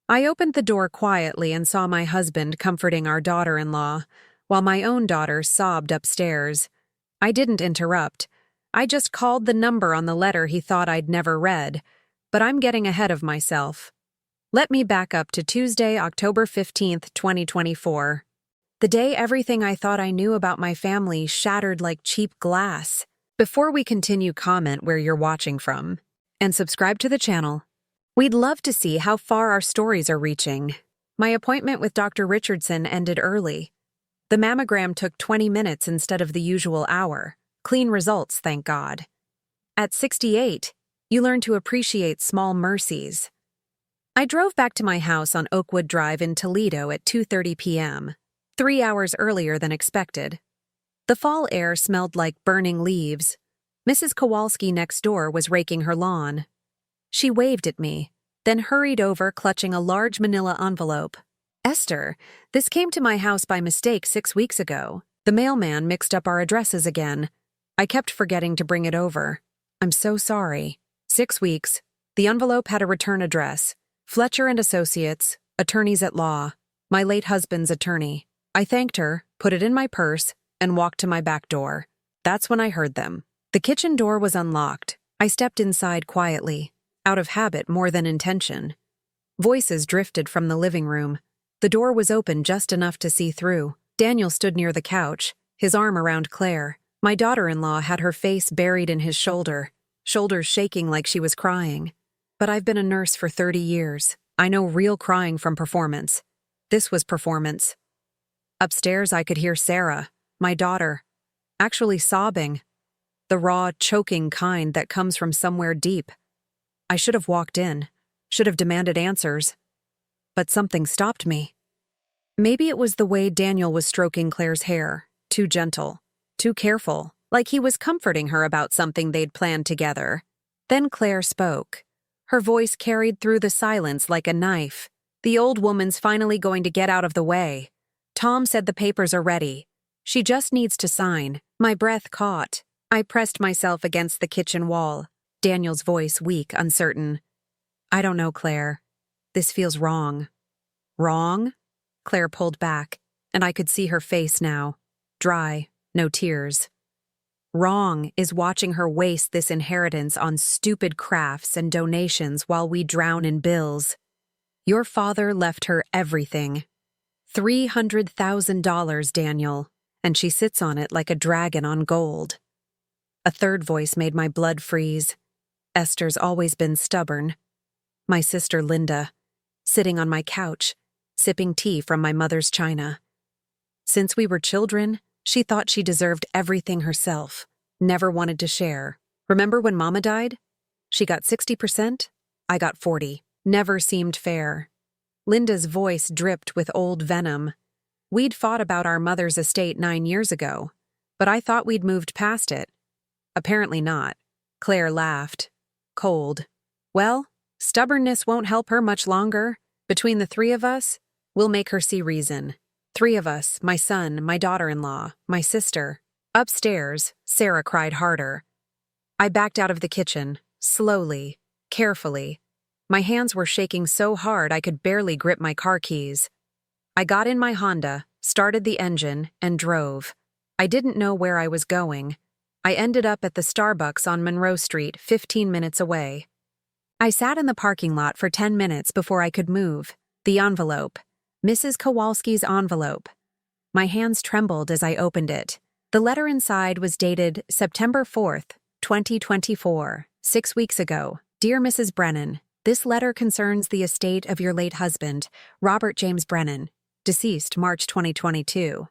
I opened the door quietly and saw my husband comforting our daughter-in-law, while my own daughter sobbed upstairs. I didn't interrupt. I just called the number on the letter he thought I'd never read, but I'm getting ahead of myself. Let me back up to Tuesday, October 15th, 2024. The day everything I thought I knew about my family shattered like cheap glass. Before we continue, comment where you're watching from, and subscribe to the channel. We'd love to see how far our stories are reaching. My appointment with Dr. Richardson ended early. The mammogram took 20 minutes instead of the usual hour. Clean results, thank God. At 68, you learn to appreciate small mercies. I drove back to my house on Oakwood Drive in Toledo at 2:30 p.m., 3 hours earlier than expected. The fall air smelled like burning leaves. Mrs. Kowalski next door was raking her lawn. She waved at me, then hurried over clutching a large manila envelope. "Esther, this came to my house by mistake 6 weeks ago. The mailman mixed up our addresses again. I kept forgetting to bring it over. I'm so sorry." 6 weeks. The envelope had a return address. Fletcher and Associates, attorneys at law. My late husband's attorney. I thanked her, put it in my purse, and walked to my back door. That's when I heard them. The kitchen door was unlocked. I stepped inside quietly, out of habit more than intention. Voices drifted from the living room. The door was open just enough to see through. Daniel stood near the couch, his arm around Claire. My daughter-in-law had her face buried in his shoulder, shoulders shaking like she was crying. But I've been a nurse for 30 years. I know real crying from performance. This was performance. Upstairs, I could hear Sarah, my daughter, actually sobbing. The raw, choking kind that comes from somewhere deep. I should have walked in, should have demanded answers. But something stopped me. Maybe it was the way Daniel was stroking Claire's hair, too gentle, too careful, like he was comforting her about something they'd planned together. Then Claire spoke. Her voice carried through the silence like a knife. "The old woman's finally going to get out of the way. Tom said the papers are ready. She just needs to sign." My breath caught. I pressed myself against the kitchen wall. Daniel's voice weak, uncertain. "I don't know, Claire. This feels wrong." "Wrong?" Claire pulled back, and I could see her face now. Dry, no tears. "Wrong is watching her waste this inheritance on stupid crafts and donations while we drown in bills. Your father left her everything. $300,000, Daniel, and she sits on it like a dragon on gold." A third voice made my blood freeze. Esther's always been stubborn. My sister Linda, sitting on my couch, sipping tea from my mother's china. Since we were children, she thought she deserved everything herself, never wanted to share. Remember when Mama died? She got 60%, I got 40. Never seemed fair. Linda's voice dripped with old venom. We'd fought about our mother's estate 9 years ago, but I thought we'd moved past it. Apparently not. Claire laughed. Cold. "Well, stubbornness won't help her much longer. Between the 3 of us, we'll make her see reason. 3 of us, my son, my daughter-in-law, my sister." Upstairs, Sarah cried harder. I backed out of the kitchen, slowly, carefully. My hands were shaking so hard I could barely grip my car keys. I got in my Honda, started the engine, and drove. I didn't know where I was going. I ended up at the Starbucks on Monroe Street, 15 minutes away. I sat in the parking lot for 10 minutes before I could move. The envelope. Mrs. Kowalski's envelope. My hands trembled as I opened it. The letter inside was dated September 4th, 2024, 6 weeks ago. "Dear Mrs. Brennan, this letter concerns the estate of your late husband, Robert James Brennan, deceased March 2022.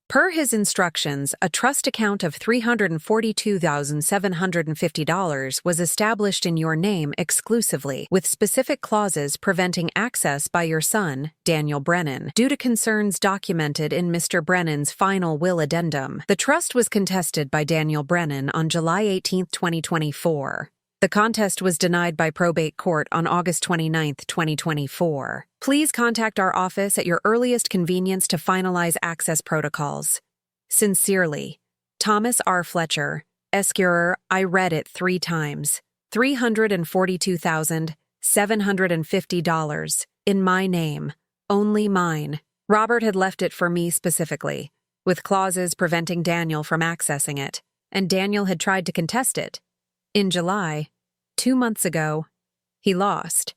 Per his instructions, a trust account of $342,750 was established in your name exclusively, with specific clauses preventing access by your son, Daniel Brennan, due to concerns documented in Mr. Brennan's final will addendum. The trust was contested by Daniel Brennan on July 18, 2024. The contest was denied by probate court on August 29, 2024. Please contact our office at your earliest convenience to finalize access protocols. Sincerely, Thomas R. Fletcher, Esquire. I read it 3 times. $342,750. in my name, only mine. Robert had left it for me specifically, with clauses preventing Daniel from accessing it, and Daniel had tried to contest it. In July, 2 months ago, he lost.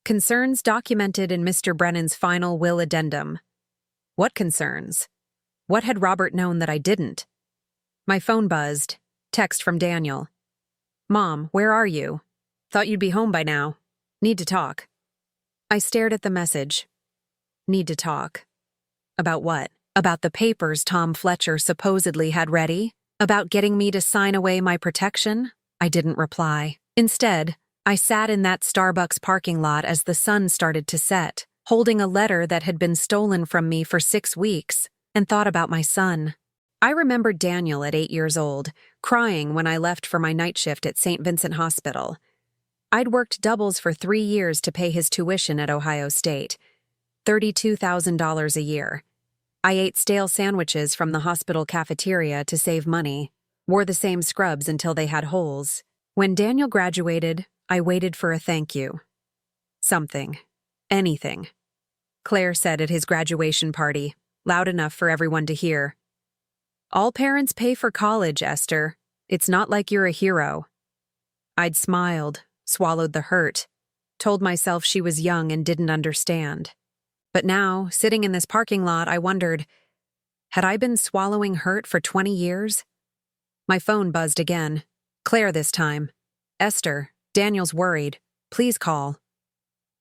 Concerns documented in Mr. Brennan's final will addendum. What concerns? What had Robert known that I didn't? My phone buzzed. Text from Daniel. Mom, where are you? Thought you'd be home by now. Need to talk. I stared at the message. Need to talk. About what? About the papers Tom Fletcher supposedly had ready? About getting me to sign away my protection? I didn't reply. Instead, I sat in that Starbucks parking lot as the sun started to set, holding a letter that had been stolen from me for 6 weeks, and thought about my son. I remembered Daniel at 8 years old, crying when I left for my night shift at St. Vincent Hospital. I'd worked doubles for 3 years to pay his tuition at Ohio State, $32,000 a year. I ate stale sandwiches from the hospital cafeteria to save money, wore the same scrubs until they had holes. When Daniel graduated, I waited for a thank you. Something. Anything. Claire said at his graduation party, loud enough for everyone to hear. All parents pay for college, Esther. It's not like you're a hero. I'd smiled, swallowed the hurt, told myself she was young and didn't understand. But now, sitting in this parking lot, I wondered, had I been swallowing hurt for 20 years? My phone buzzed again. Claire this time. Esther, Daniel's worried. Please call.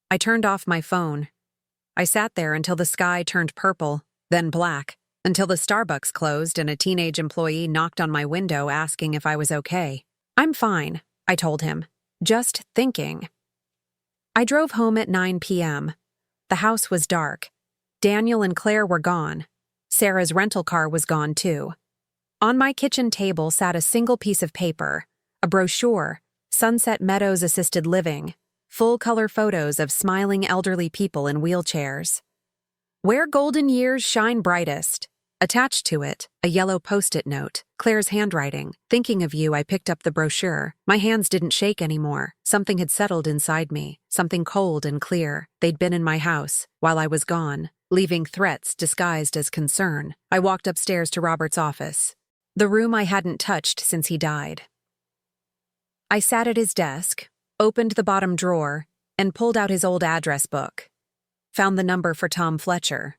I turned off my phone. I sat there until the sky turned purple, then black, until the Starbucks closed and a teenage employee knocked on my window asking if I was okay. I'm fine, I told him. Just thinking. I drove home at 9 p.m. The house was dark. Daniel and Claire were gone. Sarah's rental car was gone too. On my kitchen table sat a single piece of paper, a brochure, Sunset Meadows Assisted Living, full-color photos of smiling elderly people in wheelchairs. Where golden years shine brightest. Attached to it, a yellow post-it note, Claire's handwriting. Thinking of you, I picked up the brochure. My hands didn't shake anymore. Something had settled inside me, something cold and clear. They'd been in my house, while I was gone, leaving threats disguised as concern. I walked upstairs to Robert's office, the room I hadn't touched since he died. I sat at his desk, opened the bottom drawer, and pulled out his old address book. Found the number for Tom Fletcher.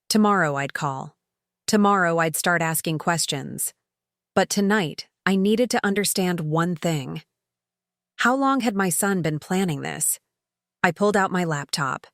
Tomorrow I'd call. Tomorrow I'd start asking questions. But tonight, I needed to understand one thing. How long had my son been planning this? I pulled out my laptop.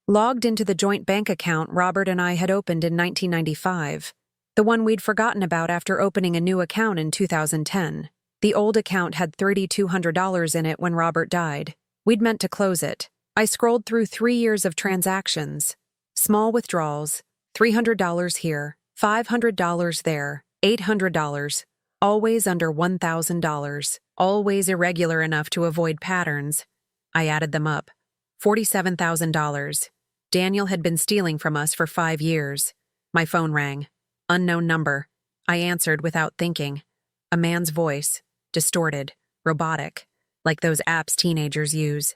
Logged into the joint bank account Robert and I had opened in 1995, the one we'd forgotten about after opening a new account in 2010. The old account had $3,200 in it when Robert died. We'd meant to close it. I scrolled through 3 years of transactions. Small withdrawals, $300 here, $500 there, $800, always under $1,000, always irregular enough to avoid patterns. I added them up. $47,000. Daniel had been stealing from us for 5 years. My phone rang. Unknown number. I answered without thinking. A man's voice, distorted, robotic, like those apps teenagers use.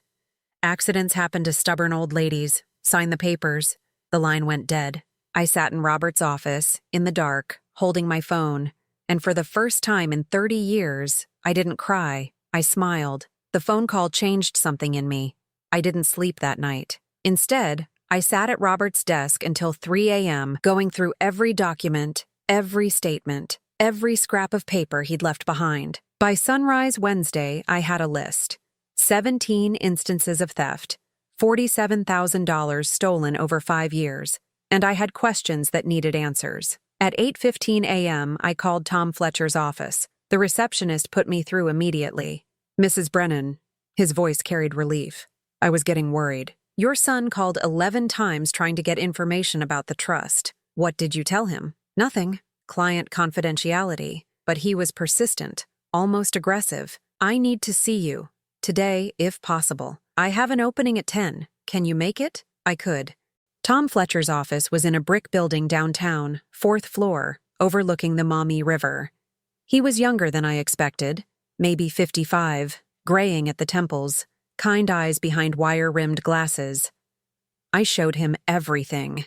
Accidents happen to stubborn old ladies. Sign the papers. The line went dead. I sat in Robert's office, in the dark, holding my phone, and for the first time in 30 years, I didn't cry. I smiled. The phone call changed something in me. I didn't sleep that night. Instead, I sat at Robert's desk until 3 a.m., going through every document, every statement, every scrap of paper he'd left behind. By sunrise Wednesday, I had a list. 17 instances of theft, $47,000 stolen over 5 years, and I had questions that needed answers. At 8:15 a.m., I called Tom Fletcher's office. The receptionist put me through immediately. Mrs. Brennan. His voice carried relief. I was getting worried. Your son called 11 times trying to get information about the trust. What did you tell him? Nothing. Client confidentiality. But he was persistent, almost aggressive. I need to see you. Today, if possible. I have an opening at 10. Can you make it? I could. Tom Fletcher's office was in a brick building downtown, 4th floor, overlooking the Maumee River. He was younger than I expected, maybe 55, graying at the temples, kind eyes behind wire-rimmed glasses. I showed him everything.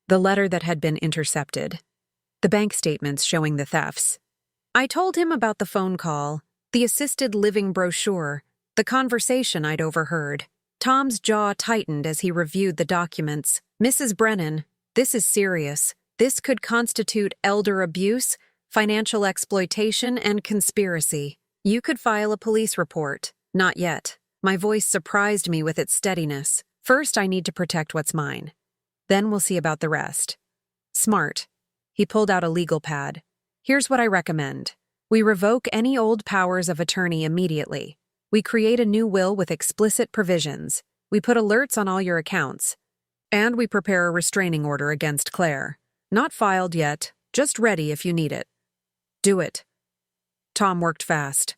The letter that had been intercepted. The bank statements showing the thefts. I told him about the phone call, the assisted living brochure, the conversation I'd overheard. Tom's jaw tightened as he reviewed the documents. Mrs. Brennan, this is serious. This could constitute elder abuse, financial exploitation, and conspiracy. You could file a police report. Not yet. My voice surprised me with its steadiness. First, I need to protect what's mine. Then we'll see about the rest. Smart. He pulled out a legal pad. Here's what I recommend. We revoke any old powers of attorney immediately. We create a new will with explicit provisions. We put alerts on all your accounts. And we prepare a restraining order against Claire. Not filed yet, just ready if you need it. Do it. Tom worked fast.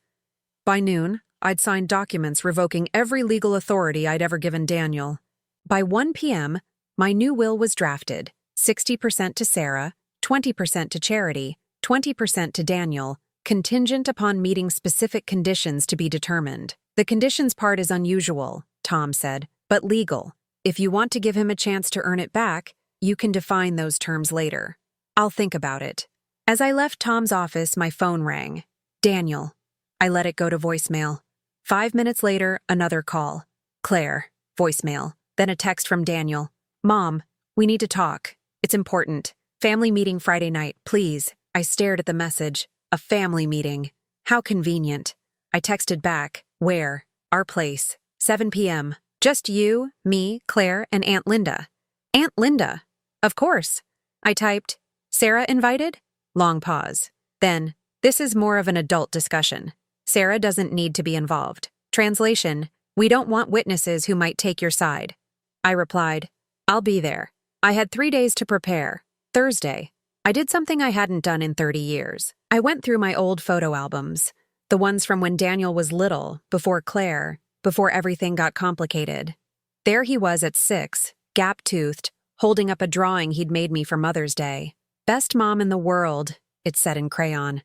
By noon, I'd signed documents revoking every legal authority I'd ever given Daniel. By 1 p.m., my new will was drafted. 60% to Sarah, 20% to Charity, 20% to Daniel, contingent upon meeting specific conditions to be determined. The conditions part is unusual, Tom said, but legal. If you want to give him a chance to earn it back, you can define those terms later. I'll think about it. As I left Tom's office, my phone rang. Daniel. I let it go to voicemail. 5 minutes later, another call. Claire. Voicemail. Then a text from Daniel. Mom, we need to talk. It's important. Family meeting Friday night, please. I stared at the message. A family meeting. How convenient. I texted back. Where? Our place. 7 p.m. Just you, me, Claire, and Aunt Linda. Aunt Linda. Of course. I typed. Sarah invited? Long pause. Then, this is more of an adult discussion. Sarah doesn't need to be involved. Translation, we don't want witnesses who might take your side. I replied, I'll be there. I had 3 days to prepare. Thursday. I did something I hadn't done in 30 years. I went through my old photo albums. The ones from when Daniel was little, before Claire, before everything got complicated. There he was at 6, gap-toothed, holding up a drawing he'd made me for Mother's Day. Best mom in the world, it said in crayon.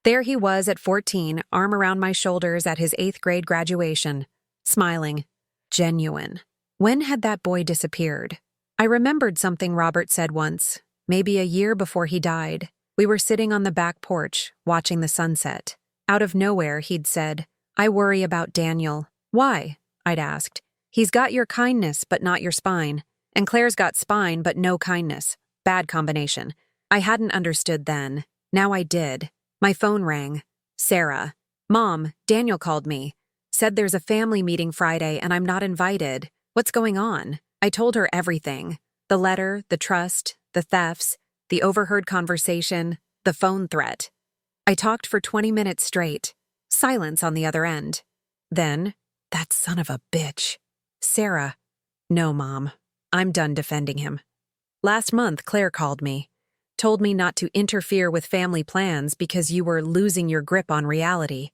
There he was at 14, arm around my shoulders at his 8th grade graduation, smiling. Genuine. When had that boy disappeared? I remembered something Robert said once, maybe a year before he died. We were sitting on the back porch, watching the sunset. Out of nowhere, he'd said, I worry about Daniel. Why? I'd asked. He's got your kindness, but not your spine. And Claire's got spine, but no kindness. Bad combination. I hadn't understood then. Now I did. My phone rang. Sarah. Mom, Daniel called me. Said there's a family meeting Friday and I'm not invited. What's going on? I told her everything. The letter, the trust, the thefts, the overheard conversation, the phone threat. I talked for 20 minutes straight. Silence on the other end. Then, that son of a bitch. Sarah. No, Mom. I'm done defending him. Last month, Claire called me. Told me not to interfere with family plans because you were losing your grip on reality.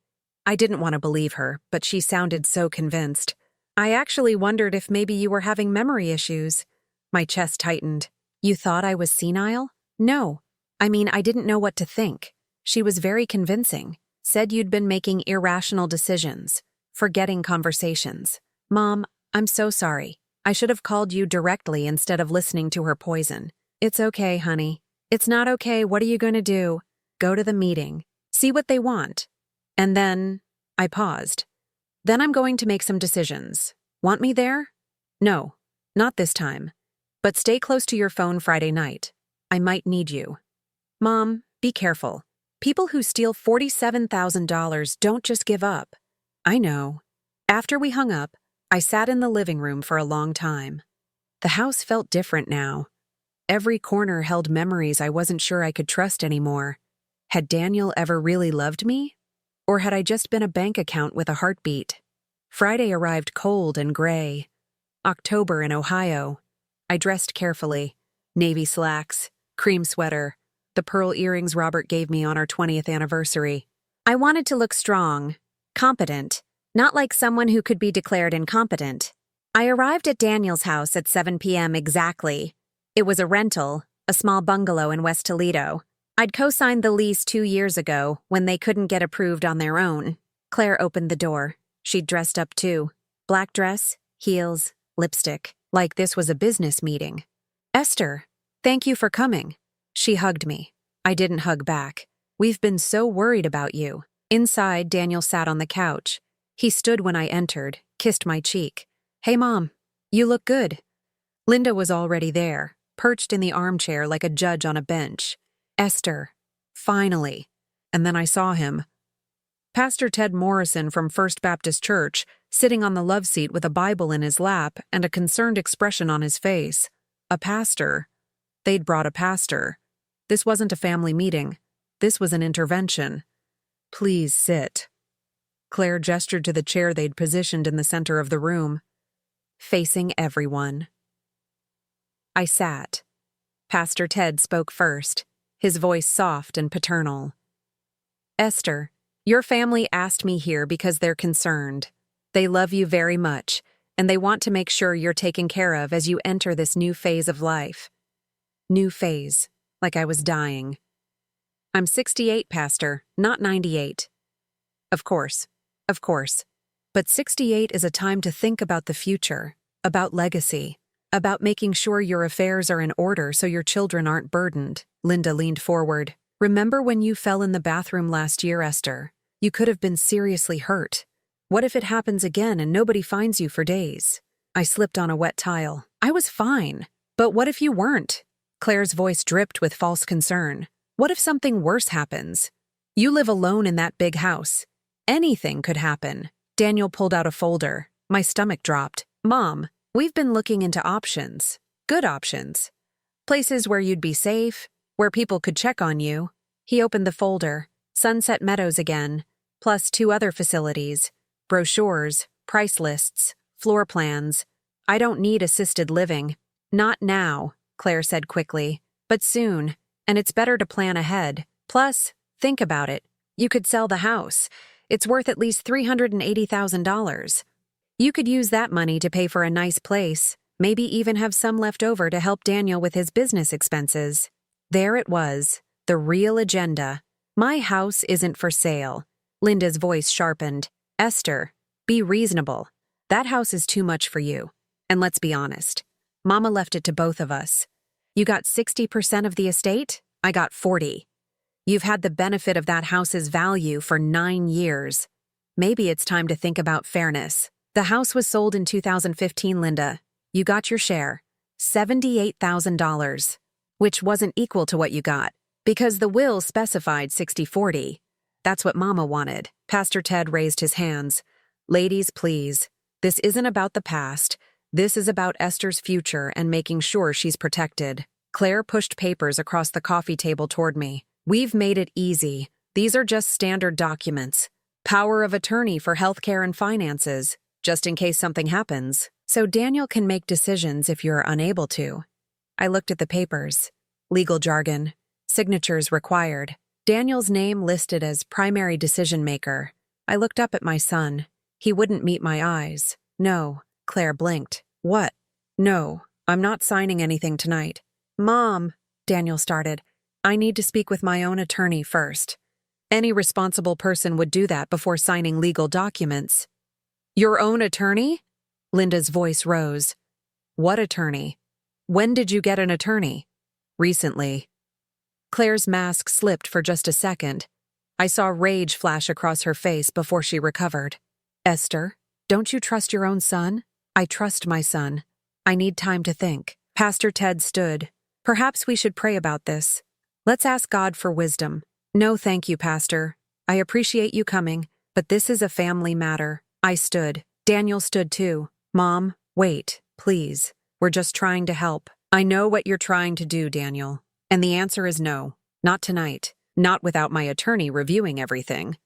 I didn't want to believe her, but she sounded so convinced. I actually wondered if maybe you were having memory issues. My chest tightened. You thought I was senile? No. I mean, I didn't know what to think. She was very convincing. Said you'd been making irrational decisions, forgetting conversations. Mom, I'm so sorry. I should have called you directly instead of listening to her poison. It's okay, honey. It's not okay. What are you going to do? Go to the meeting. See what they want. And then, I paused. Then I'm going to make some decisions. Want me there? No, not this time. But stay close to your phone Friday night. I might need you. Mom, be careful. People who steal $47,000 don't just give up. I know. After we hung up, I sat in the living room for a long time. The house felt different now. Every corner held memories I wasn't sure I could trust anymore. Had Daniel ever really loved me? Or had I just been a bank account with a heartbeat? Friday arrived cold and gray. October in Ohio. I dressed carefully. Navy slacks, cream sweater, the pearl earrings Robert gave me on our 20th anniversary. I wanted to look strong, competent, not like someone who could be declared incompetent. I arrived at Daniel's house at 7 p.m. exactly. It was a rental, a small bungalow in West Toledo. I'd co-signed the lease 2 years ago when they couldn't get approved on their own. Claire opened the door. She'd dressed up too. Black dress, heels, lipstick, like this was a business meeting. Esther, thank you for coming. She hugged me. I didn't hug back. We've been so worried about you. Inside, Daniel sat on the couch. He stood when I entered, kissed my cheek. Hey, Mom, you look good. Linda was already there, perched in the armchair like a judge on a bench. Esther, finally. And then I saw him. Pastor Ted Morrison from First Baptist Church, sitting on the love seat with a Bible in his lap and a concerned expression on his face. A pastor. They'd brought a pastor. This wasn't a family meeting. This was an intervention. Please sit. Claire gestured to the chair they'd positioned in the center of the room, facing everyone. I sat. Pastor Ted spoke first, his voice soft and paternal. Esther, your family asked me here because they're concerned. They love you very much, and they want to make sure you're taken care of as you enter this new phase of life. New phase, like I was dying. I'm 68, Pastor, not 98. Of course. But 68 is a time to think about the future, about legacy, about making sure your affairs are in order so your children aren't burdened. Linda leaned forward. Remember when you fell in the bathroom last year, Esther? You could have been seriously hurt. What if it happens again and nobody finds you for days? I slipped on a wet tile. I was fine. But what if you weren't? Claire's voice dripped with false concern. What if something worse happens? You live alone in that big house. Anything could happen. Daniel pulled out a folder. My stomach dropped. Mom, we've been looking into options. Good options. Places where you'd be safe, where people could check on you. He opened the folder. Sunset Meadows again, plus 2 other facilities. Brochures, price lists, floor plans. I don't need assisted living. Not now, Claire said quickly. But soon, and it's better to plan ahead. Plus, think about it. You could sell the house. It's worth at least $380,000. You could use that money to pay for a nice place, maybe even have some left over to help Daniel with his business expenses. There it was, the real agenda. My house isn't for sale. Linda's voice sharpened. Esther, be reasonable. That house is too much for you. And let's be honest. Mama left it to both of us. You got 60% of the estate, I got 40%. You've had the benefit of that house's value for 9 years. Maybe it's time to think about fairness. The house was sold in 2015, Linda. You got your share, $78,000, which wasn't equal to what you got, because the will specified 60-40. That's what Mama wanted. Pastor Ted raised his hands. Ladies, please. This isn't about the past. This is about Esther's future and making sure she's protected. Claire pushed papers across the coffee table toward me. We've made it easy. These are just standard documents. Power of attorney for healthcare and finances, just in case something happens. So Daniel can make decisions if you're unable to. I looked at the papers. Legal jargon. Signatures required. Daniel's name listed as primary decision maker. I looked up at my son. He wouldn't meet my eyes. No. Claire blinked. What? No, I'm not signing anything tonight. Mom, Daniel started. I need to speak with my own attorney first. Any responsible person would do that before signing legal documents. Your own attorney? Linda's voice rose. What attorney? When did you get an attorney? Recently. Claire's mask slipped for just a second. I saw rage flash across her face before she recovered. Esther, don't you trust your own son? I trust my son. I need time to think. Pastor Ted stood. Perhaps we should pray about this. Let's ask God for wisdom. No, thank you, Pastor. I appreciate you coming, but this is a family matter. I stood. Daniel stood too. Mom, wait, please. We're just trying to help. I know what you're trying to do, Daniel. And the answer is no. Not tonight. Not without my attorney reviewing everything.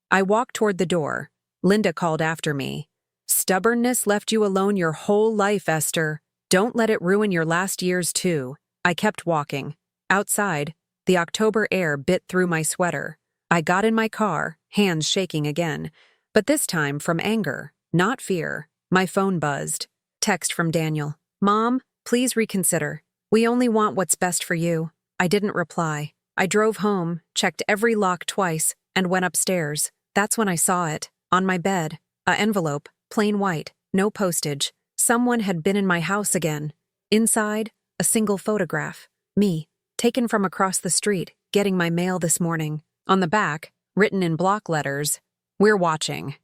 I walked toward the door. Linda called after me. Stubbornness left you alone your whole life, Esther. Don't let it ruin your last years, too. I kept walking. Outside, the October air bit through my sweater. I got in my car, hands shaking again. But this time from anger, not fear. My phone buzzed. Text from Daniel. Mom, please reconsider. We only want what's best for you. I didn't reply. I drove home, checked every lock twice, and went upstairs. That's when I saw it. On my bed. An envelope. Plain white. no postage. Someone had been in my house again. Inside, a single photograph. Me, taken from across the street, getting my mail this morning. On the back, written in block letters, "We're watching."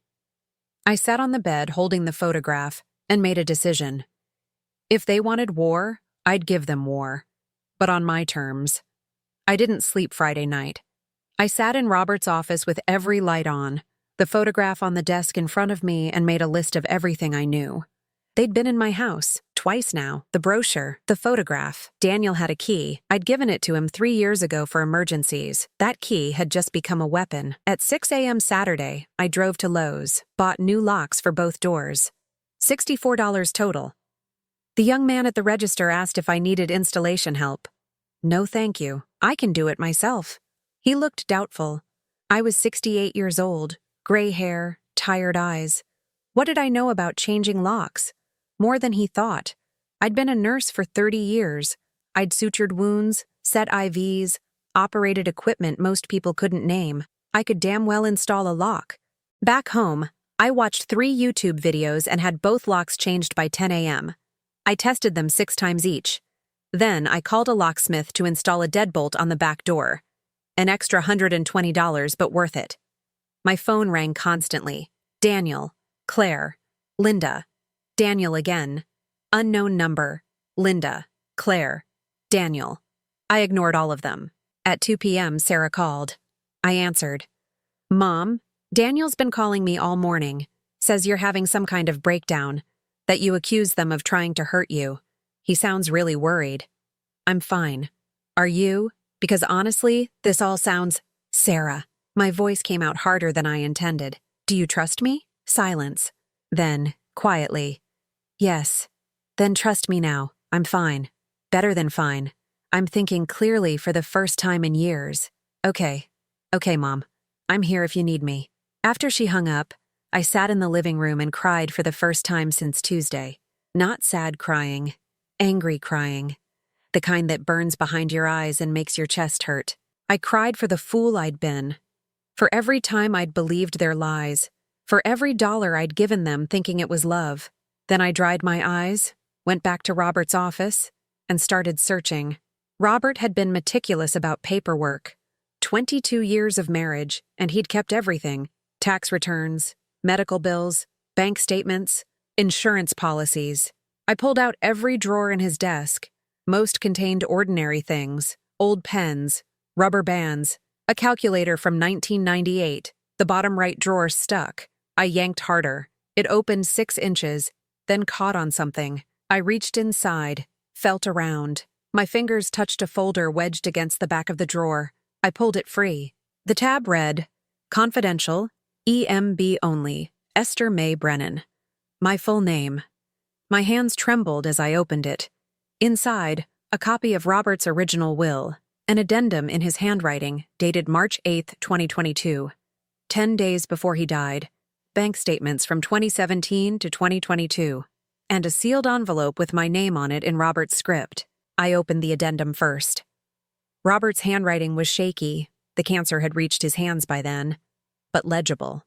I sat on the bed holding the photograph and made a decision. If they wanted war, I'd give them war. But on my terms. I didn't sleep Friday night. I sat in Robert's office with every light on, the photograph on the desk in front of me, and made a list of everything I knew. They'd been in my house, twice now, the brochure, the photograph. Daniel had a key. I'd given it to him 3 years ago for emergencies. That key had just become a weapon. At 6 a.m. Saturday, I drove to Lowe's, bought new locks for both doors. $64 total. The young man at the register asked if I needed installation help. No thank you, I can do it myself. He looked doubtful. I was 68 years old, gray hair, tired eyes. What did I know about changing locks? More than he thought. I'd been a nurse for 30 years. I'd sutured wounds, set IVs, operated equipment most people couldn't name. I could damn well install a lock. Back home, I watched 3 YouTube videos and had both locks changed by 10 a.m. I tested them 6 times each. Then I called a locksmith to install a deadbolt on the back door. An extra $120, but worth it. My phone rang constantly. Daniel, Claire, Linda. Daniel again. Unknown number. Linda, Claire, Daniel. I ignored all of them. At 2 p.m., Sarah called. I answered. Mom, Daniel's been calling me all morning. Says you're having some kind of breakdown. That you accuse them of trying to hurt you. He sounds really worried. I'm fine. Are you? Because honestly, this all sounds... Sarah. My voice came out harder than I intended. Do you trust me? Silence. Then, quietly. Yes. Then trust me now. I'm fine. Better than fine. I'm thinking clearly for the first time in years. Okay. Okay, Mom. I'm here if you need me. After she hung up, I sat in the living room and cried for the first time since Tuesday. Not sad crying. Angry crying. The kind that burns behind your eyes and makes your chest hurt. I cried for the fool I'd been. For every time I'd believed their lies. For every dollar I'd given them thinking it was love. Then I dried my eyes, went back to Robert's office, and started searching. Robert had been meticulous about paperwork. 22 years of marriage, and he'd kept everything. Tax returns, medical bills, bank statements, insurance policies. I pulled out every drawer in his desk. Most contained ordinary things, old pens, rubber bands, a calculator from 1998. The bottom right drawer stuck. I yanked harder. It opened 6 inches, then caught on something. I reached inside, felt around. My fingers touched a folder wedged against the back of the drawer. I pulled it free. The tab read, Confidential, EMB only, Esther May Brennan. My full name. My hands trembled as I opened it. Inside, a copy of Robert's original will, an addendum in his handwriting, dated March 8, 2022. 10 days before he died. Bank statements from 2017 to 2022. And a sealed envelope with my name on it in Robert's script. I opened the addendum first. Robert's handwriting was shaky. The cancer had reached his hands by then. But legible.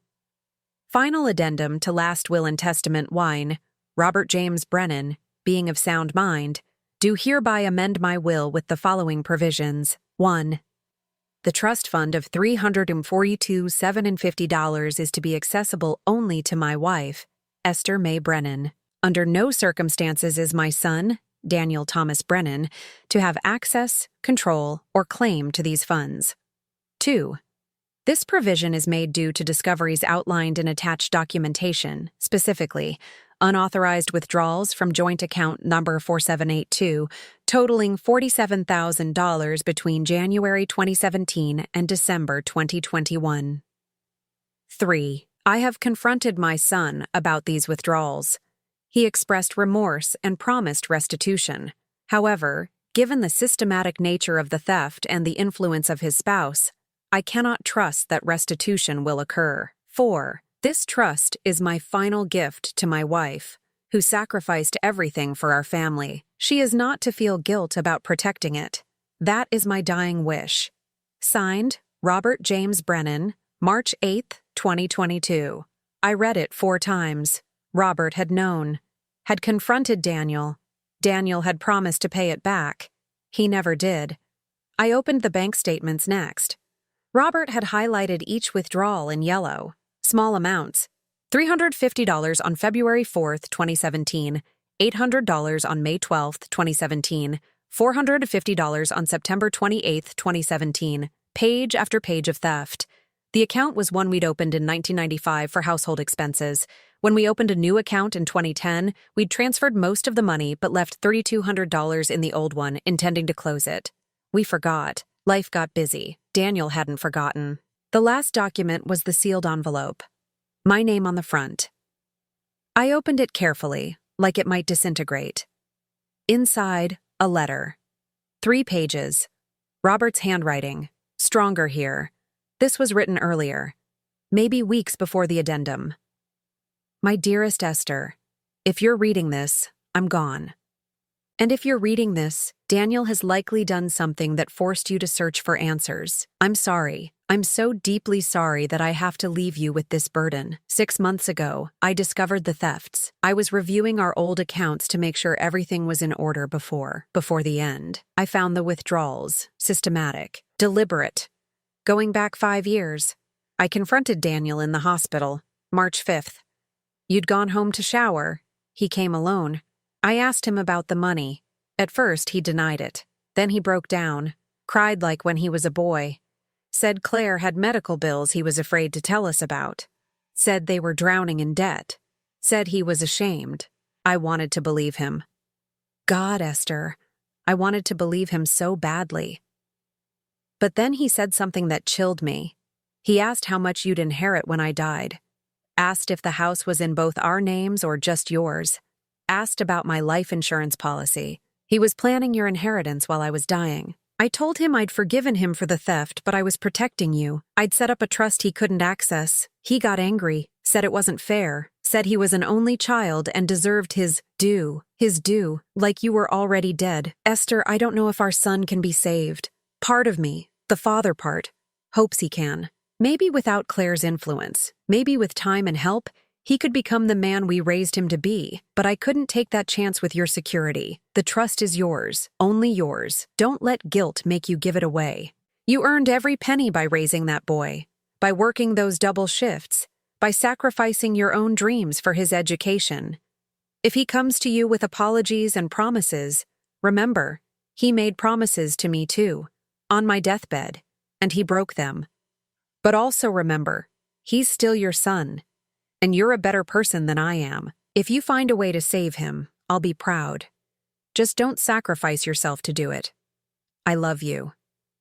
Final addendum to last will and testament wine, Robert James Brennan, being of sound mind, do hereby amend my will with the following provisions. 1. The trust fund of $342,750 is to be accessible only to my wife, Esther May Brennan. Under no circumstances is my son, Daniel Thomas Brennan, to have access, control, or claim to these funds. 2. This provision is made due to discoveries outlined in attached documentation, specifically, unauthorized withdrawals from joint account number 4782, totaling $47,000 between January 2017 and December 2021. 3. I have confronted my son about these withdrawals. He expressed remorse and promised restitution. However, given the systematic nature of the theft and the influence of his spouse, I cannot trust that restitution will occur. 4. This trust is my final gift to my wife, who sacrificed everything for our family. She is not to feel guilt about protecting it. That is my dying wish. Signed, Robert James Brennan, March 8, 2022. I read it 4 times. Robert had known, had confronted Daniel. Daniel had promised to pay it back. He never did. I opened the bank statements next. Robert had highlighted each withdrawal in yellow. Small amounts. $350 on February 4th, 2017, $800 on May 12th, 2017, $450 on September 28th, 2017, page after page of theft. The account was one we'd opened in 1995 for household expenses. When we opened a new account in 2010, we'd transferred most of the money but left $3,200 in the old one, intending to close it. We forgot. Life got busy. Daniel hadn't forgotten. The last document was the sealed envelope. My name on the front. I opened it carefully, like it might disintegrate. Inside, a letter. 3 pages. Robert's handwriting. Stronger here. This was written earlier. Maybe weeks before the addendum. My dearest Esther, if you're reading this, I'm gone. And if you're reading this, Daniel has likely done something that forced you to search for answers. I'm sorry. I'm so deeply sorry that I have to leave you with this burden. 6 months ago, I discovered the thefts. I was reviewing our old accounts to make sure everything was in order before the end. I found the withdrawals, systematic, deliberate. Going back 5 years, I confronted Daniel in the hospital, March 5th. You'd gone home to shower. He came alone. I asked him about the money. At first, he denied it. Then he broke down, cried like when he was a boy. Said Claire had medical bills he was afraid to tell us about. Said they were drowning in debt. Said he was ashamed. I wanted to believe him. God, Esther, I wanted to believe him so badly. But then he said something that chilled me. He asked how much you'd inherit when I died. Asked if the house was in both our names or just yours. Asked about my life insurance policy. He was planning your inheritance while I was dying. I told him I'd forgiven him for the theft, but I was protecting you. I'd set up a trust he couldn't access. He got angry, said it wasn't fair, said he was an only child and deserved his due, like you were already dead. Esther, I don't know if our son can be saved. Part of me, the father part, hopes he can. Maybe without Claire's influence, maybe with time and help, he could become the man we raised him to be, but I couldn't take that chance with your security. The trust is yours, only yours. Don't let guilt make you give it away. You earned every penny by raising that boy, by working those double shifts, by sacrificing your own dreams for his education. If he comes to you with apologies and promises, remember, he made promises to me too, on my deathbed, and he broke them. But also remember, he's still your son. And you're a better person than I am. If you find a way to save him, I'll be proud. Just don't sacrifice yourself to do it. I love you.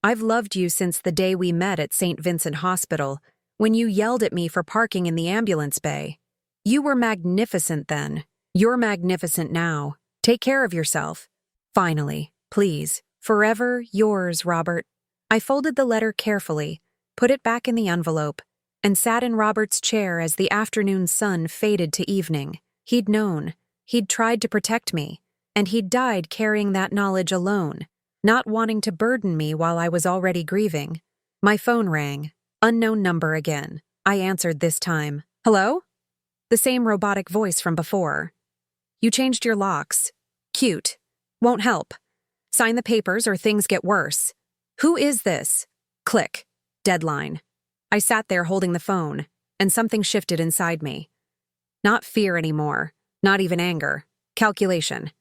I've loved you since the day we met at St. Vincent Hospital, when you yelled at me for parking in the ambulance bay. You were magnificent then. You're magnificent now. Take care of yourself. Finally, please, forever yours, Robert. I folded the letter carefully, put it back in the envelope, and sat in Robert's chair as the afternoon sun faded to evening. He'd known. He'd tried to protect me, and he'd died carrying that knowledge alone, not wanting to burden me while I was already grieving. My phone rang. Unknown number again. I answered this time. Hello? The same robotic voice from before. You changed your locks. Cute. Won't help. Sign the papers or things get worse. Who is this? Click. Deadline. I sat there holding the phone, and something shifted inside me. Not fear anymore, not even anger. Calculation.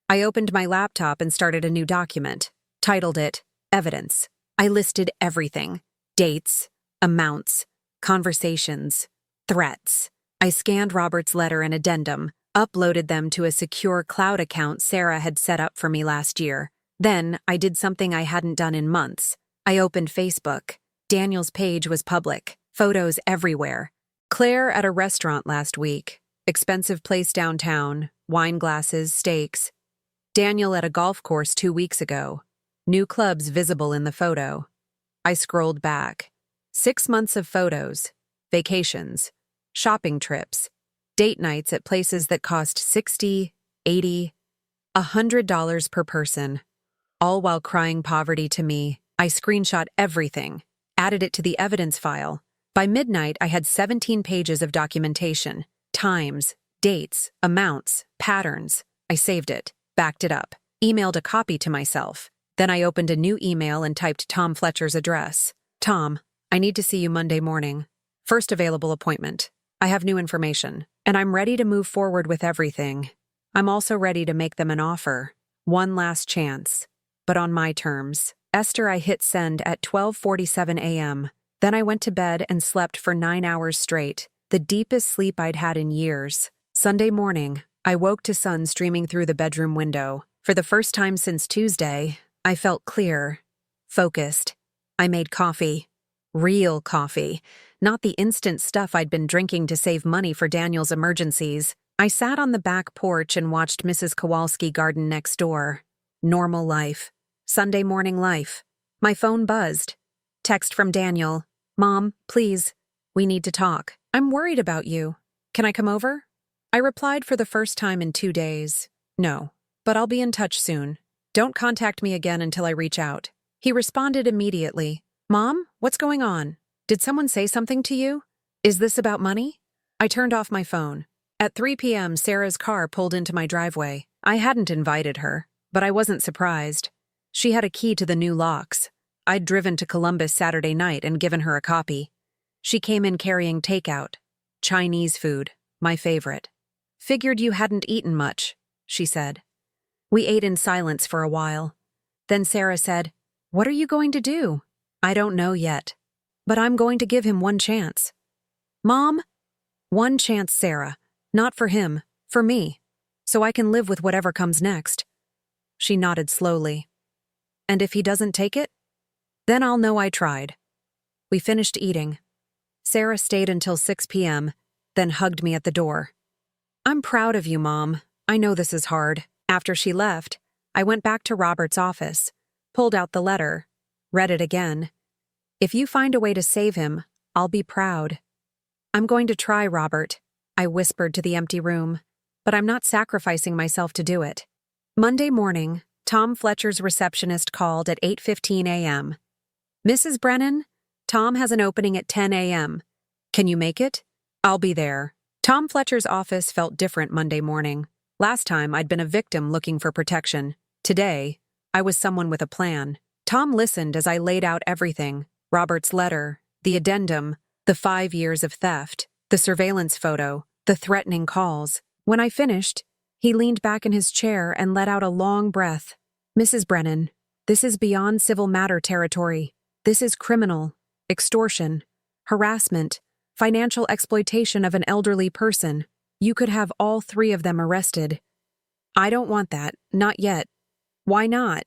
I opened my laptop and started a new document, titled it Evidence. I listed everything. Dates, amounts, conversations, threats. I scanned Robert's letter and addendum, uploaded them to a secure cloud account Sarah had set up for me last year. Then, I did something I hadn't done in months. I opened Facebook. Daniel's page was public, photos everywhere. Claire at a restaurant last week, expensive place downtown, wine glasses, steaks. Daniel at a golf course 2 weeks ago, new clubs visible in the photo. I scrolled back. 6 months of photos, vacations, shopping trips, date nights at places that cost $60, $80, $100 per person. All while crying poverty to me, I screenshot everything. Added it to the evidence file. By midnight, I had 17 pages of documentation, times, Dates, amounts, patterns. I saved it, backed it up, emailed a copy to myself. Then I opened a new email and typed Tom Fletcher's address. Tom, I need to see you Monday morning. First available appointment. I have new information, and I'm ready to move forward with everything. I'm also ready to make them an offer. One last chance. But on my terms. Esther, I hit send at 12:47 a.m. Then I went to bed and slept for 9 hours straight, the deepest sleep I'd had in years. Sunday morning, I woke to sun streaming through the bedroom window. For the first time since Tuesday, I felt clear, focused. I made coffee. Real coffee, not the instant stuff I'd been drinking to save money for Daniel's emergencies. I sat on the back porch and watched Mrs. Kowalski garden next door. Normal life. Sunday morning life. My phone buzzed. Text from Daniel. Mom, please. We need to talk. I'm worried about you. Can I come over? I replied for the first time in 2 days. No, but I'll be in touch soon. Don't contact me again until I reach out. He responded immediately. Mom, what's going on? Did someone say something to you? Is this about money? I turned off my phone. At 3 p.m., Sarah's car pulled into my driveway. I hadn't invited her, but I wasn't surprised. She had a key to the new locks. I'd driven to Columbus Saturday night and given her a copy. She came in carrying takeout. Chinese food, my favorite. Figured you hadn't eaten much, she said. We ate in silence for a while. Then Sarah said, What are you going to do? I don't know yet. But I'm going to give him one chance. Mom? One chance, Sarah. Not for him, for me. So I can live with whatever comes next. She nodded slowly. And if he doesn't take it? Then I'll know I tried. We finished eating. Sarah stayed until 6 p.m., then hugged me at the door. I'm proud of you, Mom. I know this is hard. After she left, I went back to Robert's office, pulled out the letter, read it again. If you find a way to save him, I'll be proud. I'm going to try, Robert, I whispered to the empty room, but I'm not sacrificing myself to do it. Monday morning, Tom Fletcher's receptionist called at 8:15 a.m. Mrs. Brennan, Tom has an opening at 10 a.m. Can you make it? I'll be there. Tom Fletcher's office felt different Monday morning. Last time, I'd been a victim looking for protection. Today, I was someone with a plan. Tom listened as I laid out everything. Robert's letter, the addendum, the 5 years of theft, the surveillance photo, the threatening calls. When I finished, he leaned back in his chair and let out a long breath. Mrs. Brennan, this is beyond civil matter territory. This is criminal, extortion, harassment, financial exploitation of an elderly person. You could have all 3 of them arrested. I don't want that, not yet. Why not?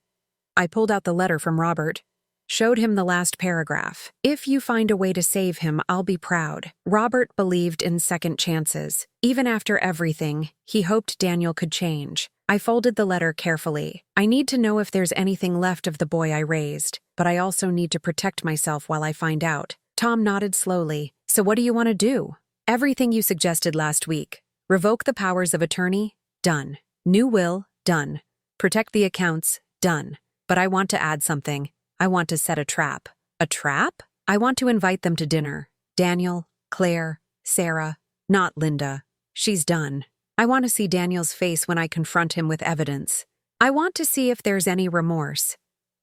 I pulled out the letter from Robert. Showed him the last paragraph. If you find a way to save him, I'll be proud. Robert believed in second chances. Even after everything, he hoped Daniel could change. I folded the letter carefully. I need to know if there's anything left of the boy I raised, but I also need to protect myself while I find out. Tom nodded slowly. So what do you want to do? Everything you suggested last week. Revoke the powers of attorney? Done. New will? Done. Protect the accounts? Done. But I want to add something. I want to set a trap. A trap? I want to invite them to dinner. Daniel, Claire, Sarah, not Linda. She's done. I want to see Daniel's face when I confront him with evidence. I want to see if there's any remorse,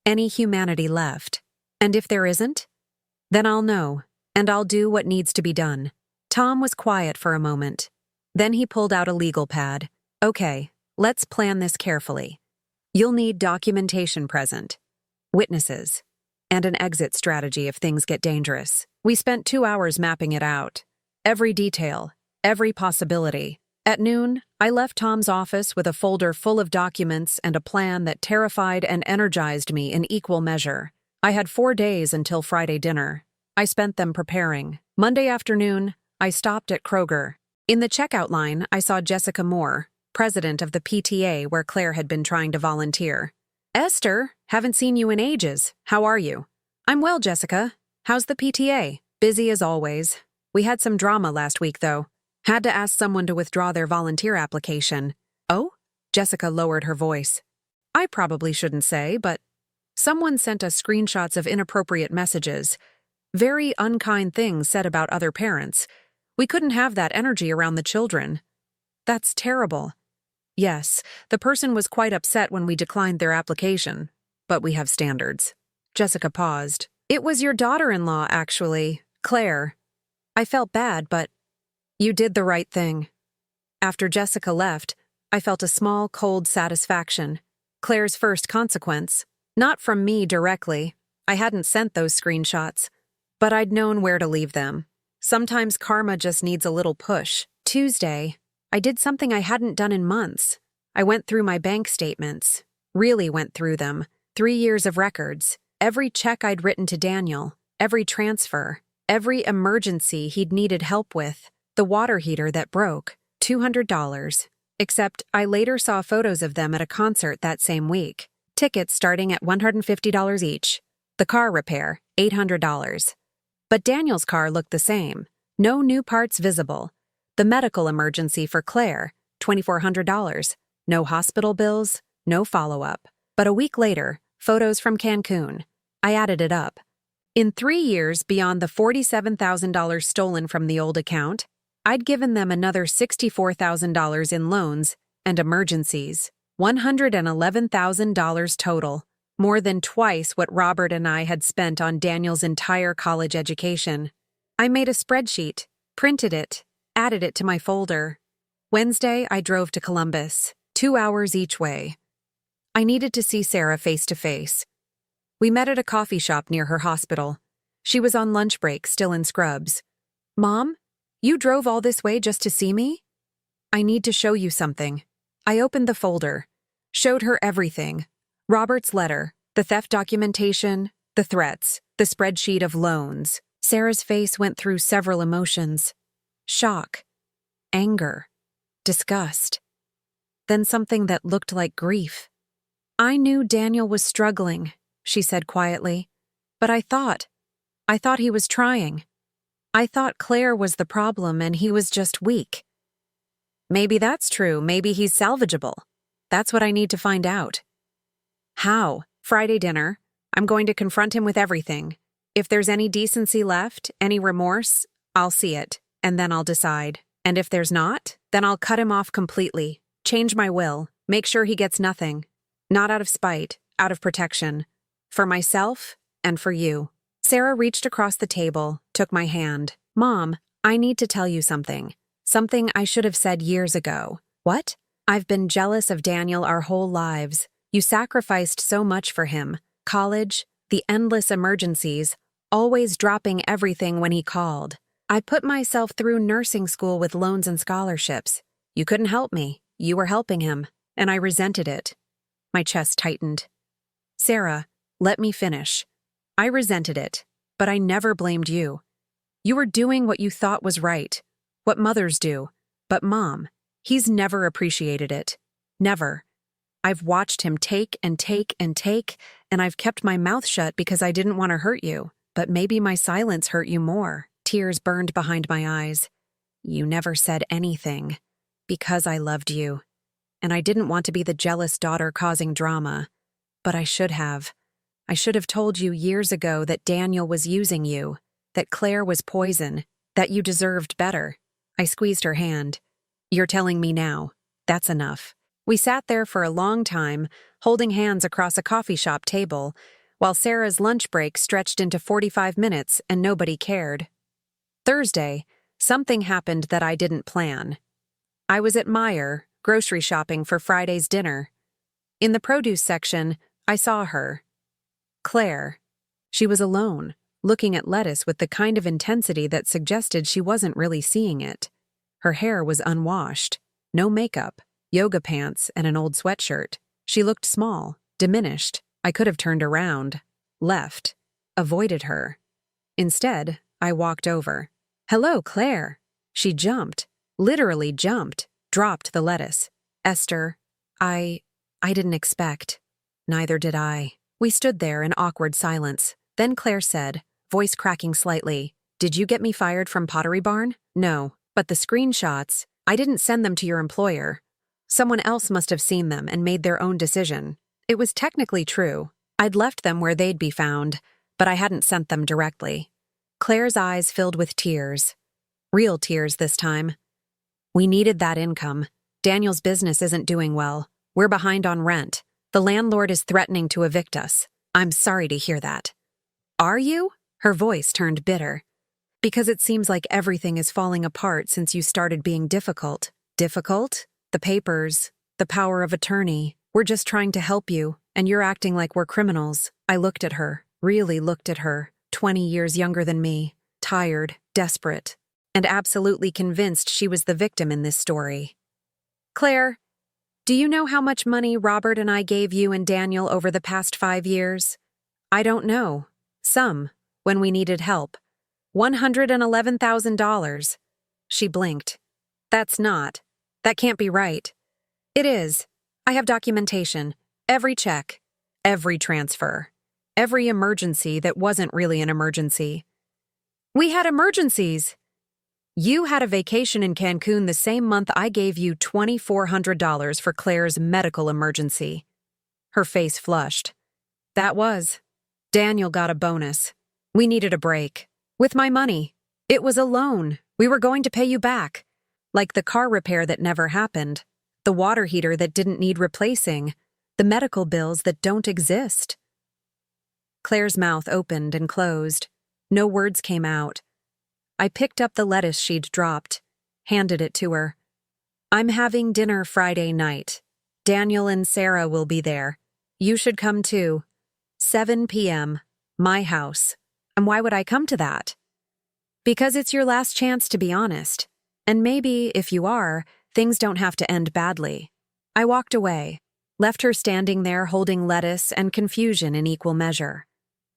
any humanity left. And if there isn't, then I'll know, and I'll do what needs to be done. Tom was quiet for a moment. Then he pulled out a legal pad. Okay, let's plan this carefully. You'll need documentation present, witnesses, and an exit strategy if things get dangerous. We spent 2 hours mapping it out. Every detail, every possibility. At noon, I left Tom's office with a folder full of documents and a plan that terrified and energized me in equal measure. I had 4 days until Friday dinner. I spent them preparing. Monday afternoon, I stopped at Kroger. In the checkout line, I saw Jessica Moore, president of the PTA where Claire had been trying to volunteer. Esther, haven't seen you in ages. How are you? I'm well, Jessica. How's the PTA? Busy as always. We had some drama last week, though. Had to ask someone to withdraw their volunteer application. Oh? Jessica lowered her voice. I probably shouldn't say, but someone sent us screenshots of inappropriate messages. Very unkind things said about other parents. We couldn't have that energy around the children. That's terrible. Yes, the person was quite upset when we declined their application, but we have standards. Jessica paused. It was your daughter-in-law, actually, Claire. I felt bad, but you did the right thing. After Jessica left, I felt a small, cold satisfaction. Claire's first consequence. Not from me directly. I hadn't sent those screenshots. But I'd known where to leave them. Sometimes karma just needs a little push. Tuesday, I did something I hadn't done in months. I went through my bank statements. Really went through them. 3 years of records. Every check I'd written to Daniel. Every transfer. Every emergency he'd needed help with. The water heater that broke. $200. Except I later saw photos of them at a concert that same week. Tickets starting at $150 each. The car repair, $800. But Daniel's car looked the same. No new parts visible. The medical emergency for Claire, $2,400. No hospital bills, no follow-up. But a week later, photos from Cancun. I added it up. In 3 years beyond the $47,000 stolen from the old account, I'd given them another $64,000 in loans and emergencies. $111,000 total. More than twice what Robert and I had spent on Daniel's entire college education. I made a spreadsheet, printed it, added it to my folder. Wednesday, I drove to Columbus, 2 hours each way. I needed to see Sarah face to face. We met at a coffee shop near her hospital. She was on lunch break, still in scrubs. Mom, you drove all this way just to see me? I need to show you something. I opened the folder, showed her everything. Robert's letter, the theft documentation, the threats, the spreadsheet of loans. Sarah's face went through several emotions. Shock, anger, disgust. Then something that looked like grief. I knew Daniel was struggling, she said quietly. But I thought he was trying. I thought Claire was the problem and he was just weak. Maybe that's true. Maybe he's salvageable. That's what I need to find out. How? Friday dinner. I'm going to confront him with everything. If there's any decency left, any remorse, I'll see it, and then I'll decide. And if there's not, then I'll cut him off completely, change my will, make sure he gets nothing. Not out of spite, out of protection. For myself and for you. Sarah reached across the table, took my hand. Mom, I need to tell you something. Something I should have said years ago. What? I've been jealous of Daniel our whole lives. You sacrificed so much for him. College, the endless emergencies, always dropping everything when he called. I put myself through nursing school with loans and scholarships. You couldn't help me. You were helping him. And I resented it. My chest tightened. Sarah, let me finish. I resented it, but I never blamed you. You were doing what you thought was right, what mothers do. But Mom, he's never appreciated it. Never. I've watched him take and take and take, and I've kept my mouth shut because I didn't want to hurt you. But maybe my silence hurt you more. Tears burned behind my eyes. You never said anything. Because I loved you. And I didn't want to be the jealous daughter causing drama. But I should have. I should have told you years ago that Daniel was using you, that Claire was poison, that you deserved better. I squeezed her hand. You're telling me now. That's enough. We sat there for a long time, holding hands across a coffee shop table, while Sarah's lunch break stretched into 45 minutes and nobody cared. Thursday, something happened that I didn't plan. I was at Meijer, grocery shopping for Friday's dinner. In the produce section, I saw her. Claire. She was alone, looking at lettuce with the kind of intensity that suggested she wasn't really seeing it. Her hair was unwashed, no makeup, yoga pants, and an old sweatshirt. She looked small, diminished. I could have turned around, left, avoided her. Instead, I walked over. Hello, Claire. She jumped, literally jumped, dropped the lettuce. Esther, I didn't expect. Neither did I. We stood there in awkward silence. Then Claire said, voice cracking slightly, Did you get me fired from Pottery Barn? No, but the screenshots, I didn't send them to your employer. Someone else must have seen them and made their own decision. It was technically true. I'd left them where they'd be found, but I hadn't sent them directly. Claire's eyes filled with tears. Real tears this time. We needed that income. Daniel's business isn't doing well. We're behind on rent. The landlord is threatening to evict us. I'm sorry to hear that. Are you? Her voice turned bitter. Because it seems like everything is falling apart since you started being difficult. Difficult? The papers, the power of attorney. We're just trying to help you, and you're acting like we're criminals. I looked at her, really looked at her, 20 years younger than me, tired, desperate, and absolutely convinced she was the victim in this story. Claire, do you know how much money Robert and I gave you and Daniel over the past 5 years? I don't know. Some, when we needed help. $111,000. She blinked. That can't be right. It is. I have documentation. Every check. Every transfer. Every emergency that wasn't really an emergency. We had emergencies. You had a vacation in Cancun the same month I gave you $2,400 for Claire's medical emergency. Her face flushed. That was. Daniel got a bonus. We needed a break. With my money. It was a loan. We were going to pay you back. Like the car repair that never happened. The water heater that didn't need replacing. The medical bills that don't exist. Claire's mouth opened and closed. No words came out. I picked up the lettuce she'd dropped, handed it to her. I'm having dinner Friday night. Daniel and Sarah will be there. You should come too. 7 p.m. My house. And why would I come to that? Because it's your last chance to be honest. And maybe, if you are, things don't have to end badly. I walked away, left her standing there holding lettuce and confusion in equal measure.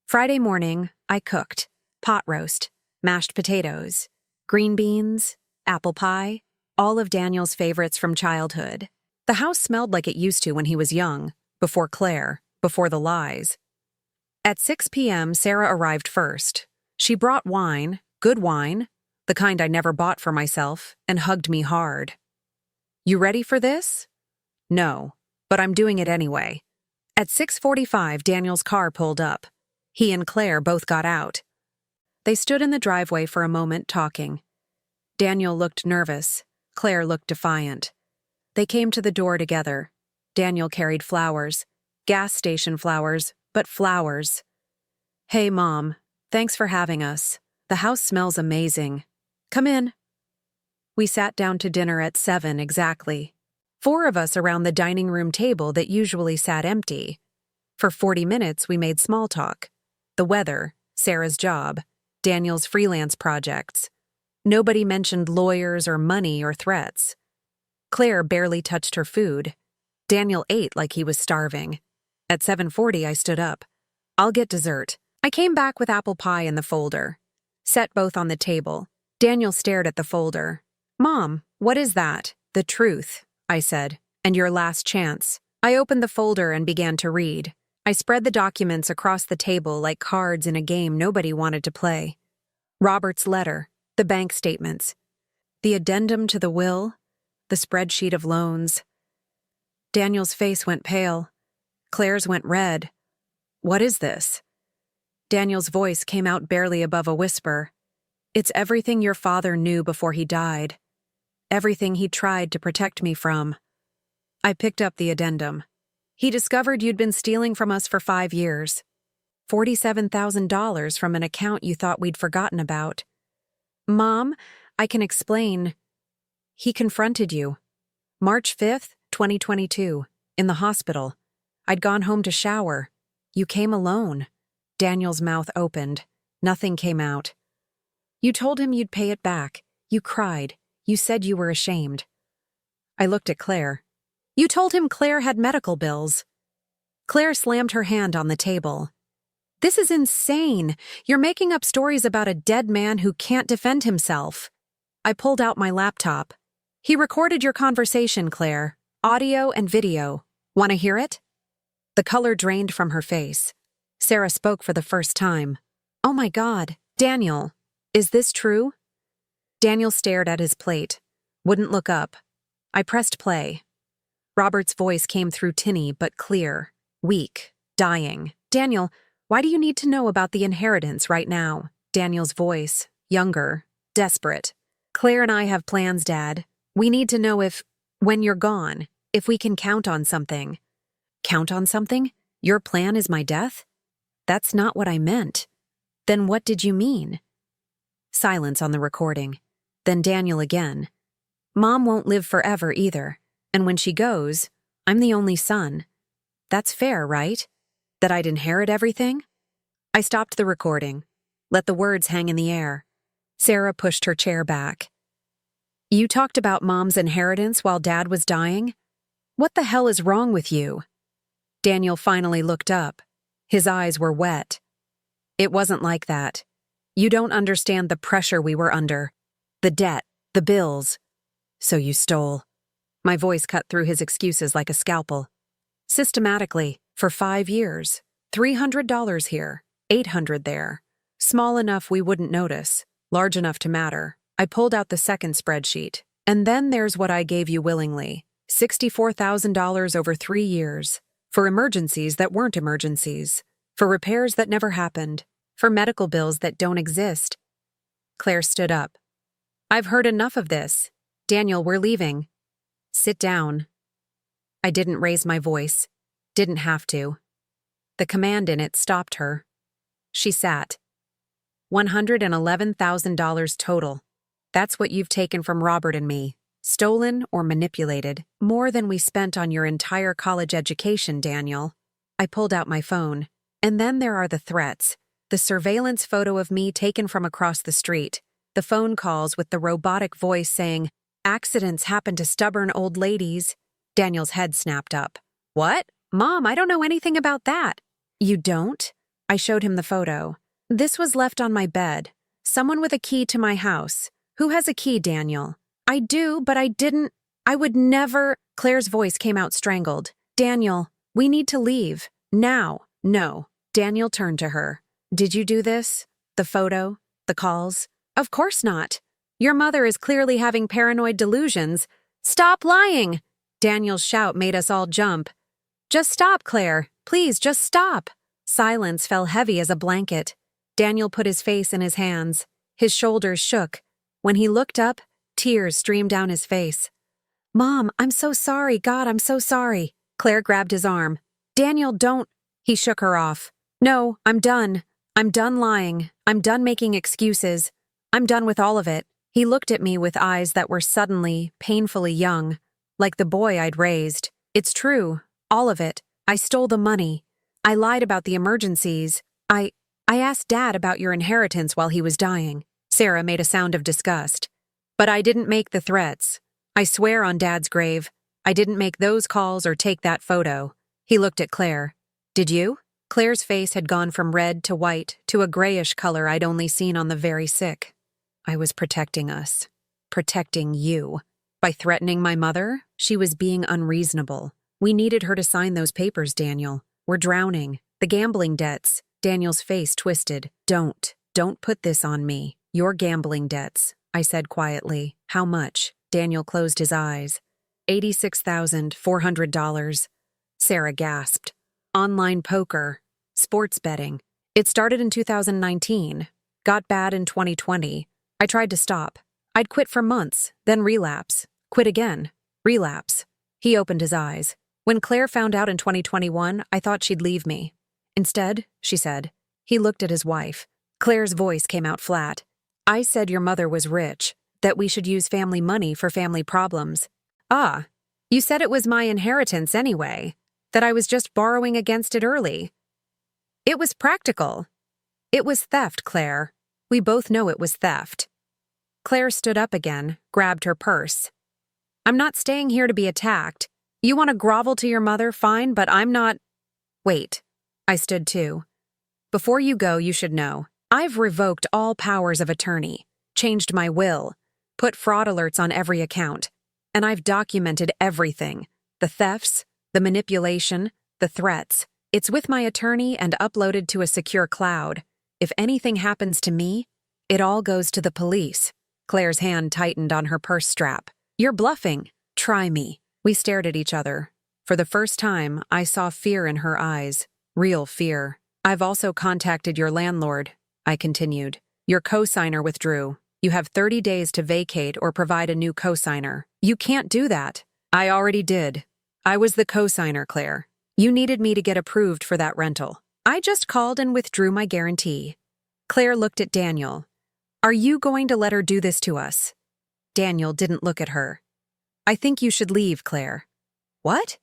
Friday morning, I cooked. Pot roast, mashed potatoes, green beans, apple pie, all of Daniel's favorites from childhood. The house smelled like it used to when he was young, before Claire, before the lies. At 6 p.m., Sarah arrived first. She brought wine, good wine, the kind I never bought for myself, and hugged me hard. You ready for this? No, but I'm doing it anyway. At 6:45, Daniel's car pulled up. He and Claire both got out. They stood in the driveway for a moment talking. Daniel looked nervous. Claire looked defiant. They came to the door together. Daniel carried flowers. Gas station flowers, but flowers. Hey, Mom. Thanks for having us. The house smells amazing. Come in. We sat down to dinner at 7 exactly. 4 of us around the dining room table that usually sat empty. For 40 minutes, we made small talk. The weather, Sarah's job, Daniel's freelance projects. Nobody mentioned lawyers or money or threats. Claire barely touched her food. Daniel ate like he was starving. At 7:40, I stood up. I'll get dessert. I came back with apple pie in the folder. Set both on the table. Daniel stared at the folder. Mom, what is that? The truth, I said, and your last chance. I opened the folder and began to read. I spread the documents across the table like cards in a game nobody wanted to play. Robert's letter, the bank statements, the addendum to the will, the spreadsheet of loans. Daniel's face went pale. Claire's went red. What is this? Daniel's voice came out barely above a whisper. It's everything your father knew before he died. Everything he tried to protect me from. I picked up the addendum. He discovered you'd been stealing from us for 5 years. $47,000 from an account you thought we'd forgotten about. Mom, I can explain. He confronted you. March 5th, 2022, in the hospital. I'd gone home to shower. You came alone. Daniel's mouth opened. Nothing came out. You told him you'd pay it back. You cried. You said you were ashamed. I looked at Claire. You told him Claire had medical bills. Claire slammed her hand on the table. This is insane. You're making up stories about a dead man who can't defend himself. I pulled out my laptop. He recorded your conversation, Claire. Audio and video. Want to hear it? The color drained from her face. Sarah spoke for the first time. Oh my God, Daniel, is this true? Daniel stared at his plate, wouldn't look up. I pressed play. Robert's voice came through tinny but clear, weak, dying. Daniel, why do you need to know about the inheritance right now? Daniel's voice, younger, desperate. Claire and I have plans, Dad. We need to know when you're gone, if we can count on something. Count on something? Your plan is my death? That's not what I meant. Then what did you mean? Silence on the recording. Then Daniel again. Mom won't live forever either, and when she goes, I'm the only son. That's fair, right? That I'd inherit everything? I stopped the recording. Let the words hang in the air. Sarah pushed her chair back. You talked about Mom's inheritance while Dad was dying? What the hell is wrong with you? Daniel finally looked up. His eyes were wet. It wasn't like that. You don't understand the pressure we were under. The debt, the bills. So you stole. My voice cut through his excuses like a scalpel. Systematically, for 5 years. $300 here, $800 there. Small enough we wouldn't notice, large enough to matter. I pulled out the second spreadsheet. And then there's what I gave you willingly. $64,000 over 3 years. For emergencies that weren't emergencies. For repairs that never happened. For medical bills that don't exist. Claire stood up. I've heard enough of this. Daniel, we're leaving. Sit down. I didn't raise my voice. Didn't have to. The command in it stopped her. She sat. $111,000 total. That's what you've taken from Robert and me. Stolen or manipulated. More than we spent on your entire college education, Daniel. I pulled out my phone. And then there are the threats. The surveillance photo of me taken from across the street. The phone calls with the robotic voice saying, accidents happen to stubborn old ladies. Daniel's head snapped up. What? Mom, I don't know anything about that. You don't? I showed him the photo. This was left on my bed. Someone with a key to my house. Who has a key, Daniel? I do, but I didn't. I would never. Claire's voice came out strangled. Daniel, we need to leave. Now. No. Daniel turned to her. Did you do this? The photo? The calls? Of course not. Your mother is clearly having paranoid delusions. Stop lying! Daniel's shout made us all jump. Just stop, Claire. Please, just stop. Silence fell heavy as a blanket. Daniel put his face in his hands. His shoulders shook. When he looked up, tears streamed down his face. Mom, I'm so sorry. God, I'm so sorry. Claire grabbed his arm. Daniel, don't. He shook her off. No, I'm done. I'm done lying. I'm done making excuses. I'm done with all of it. He looked at me with eyes that were suddenly, painfully young, like the boy I'd raised. It's true. All of it. I stole the money. I lied about the emergencies. I asked Dad about your inheritance while he was dying. Sarah made a sound of disgust. But I didn't make the threats. I swear on Dad's grave, I didn't make those calls or take that photo. He looked at Claire. Did you? Claire's face had gone from red to white to a grayish color I'd only seen on the very sick. I was protecting us. Protecting you. By threatening my mother, she was being unreasonable. We needed her to sign those papers, Daniel. We're drowning. The gambling debts. Daniel's face twisted. Don't put this on me. Your gambling debts, I said quietly. How much? Daniel closed his eyes. $86,400. Sarah gasped. Online poker. Sports betting. It started in 2019. Got bad in 2020. I tried to stop. I'd quit for months, then relapse. Quit again. Relapse. He opened his eyes. When Claire found out in 2021, I thought she'd leave me. Instead, she said. He looked at his wife. Claire's voice came out flat. I said your mother was rich, that we should use family money for family problems. Ah, you said it was my inheritance anyway, that I was just borrowing against it early. It was practical. It was theft, Claire. We both know it was theft. Claire stood up again, grabbed her purse. I'm not staying here to be attacked. You want to grovel to your mother, fine, but I'm not. Wait. I stood too. Before you go, you should know. I've revoked all powers of attorney, changed my will, put fraud alerts on every account, and I've documented everything. The thefts, the manipulation, the threats. It's with my attorney and uploaded to a secure cloud. If anything happens to me, it all goes to the police. Claire's hand tightened on her purse strap. You're bluffing. Try me. We stared at each other. For the first time, I saw fear in her eyes. Real fear. I've also contacted your landlord, I continued. Your co-signer withdrew. You have 30 days to vacate or provide a new co-signer. You can't do that. I already did. I was the co-signer, Claire. You needed me to get approved for that rental. I just called and withdrew my guarantee. Claire looked at Daniel. Are you going to let her do this to us? Daniel didn't look at her. I think you should leave, Claire. What?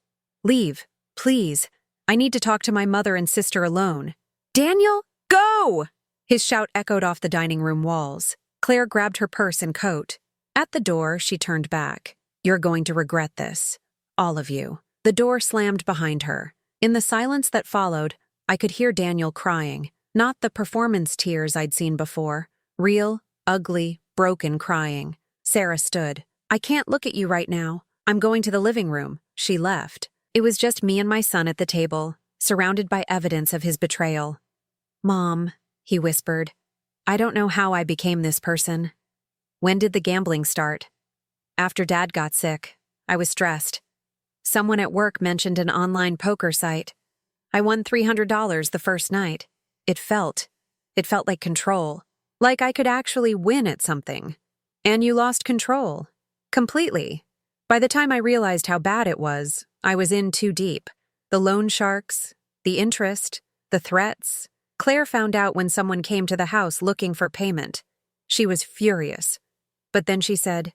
Leave, please. I need to talk to my mother and sister alone. Daniel, go! His shout echoed off the dining room walls. Claire grabbed her purse and coat. At the door, she turned back. You're going to regret this. All of you. The door slammed behind her. In the silence that followed, I could hear Daniel crying. Not the performance tears I'd seen before. Real, ugly, broken crying. Sarah stood. I can't look at you right now. I'm going to the living room. She left. It was just me and my son at the table, surrounded by evidence of his betrayal. Mom, he whispered. I don't know how I became this person. When did the gambling start? After Dad got sick. I was stressed. Someone at work mentioned an online poker site. I won $300 the first night. It felt like control. Like I could actually win at something. And you lost control. Completely. By the time I realized how bad it was, I was in too deep. The loan sharks, the interest, the threats. Claire found out when someone came to the house looking for payment. She was furious. But then she said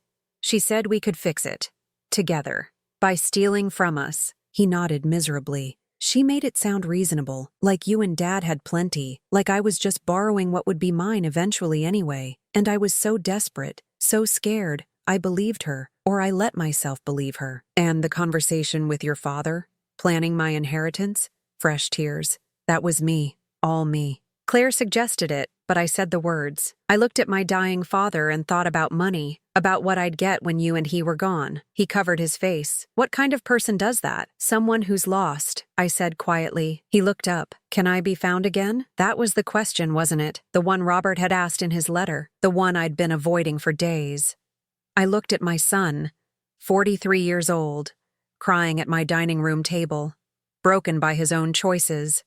we could fix it. Together. By stealing from us. He nodded miserably. She made it sound reasonable, like you and Dad had plenty, like I was just borrowing what would be mine eventually anyway. And I was so desperate, so scared, I believed her, or I let myself believe her. And the conversation with your father? Planning my inheritance? Fresh tears. That was me. All me. Claire suggested it, but I said the words. I looked at my dying father and thought about money, about what I'd get when you and he were gone. He covered his face. What kind of person does that? Someone who's lost, I said quietly. He looked up. Can I be found again? That was the question, wasn't it? The one Robert had asked in his letter. The one I'd been avoiding for days. I looked at my son, 43 years old, crying at my dining room table, broken by his own choices.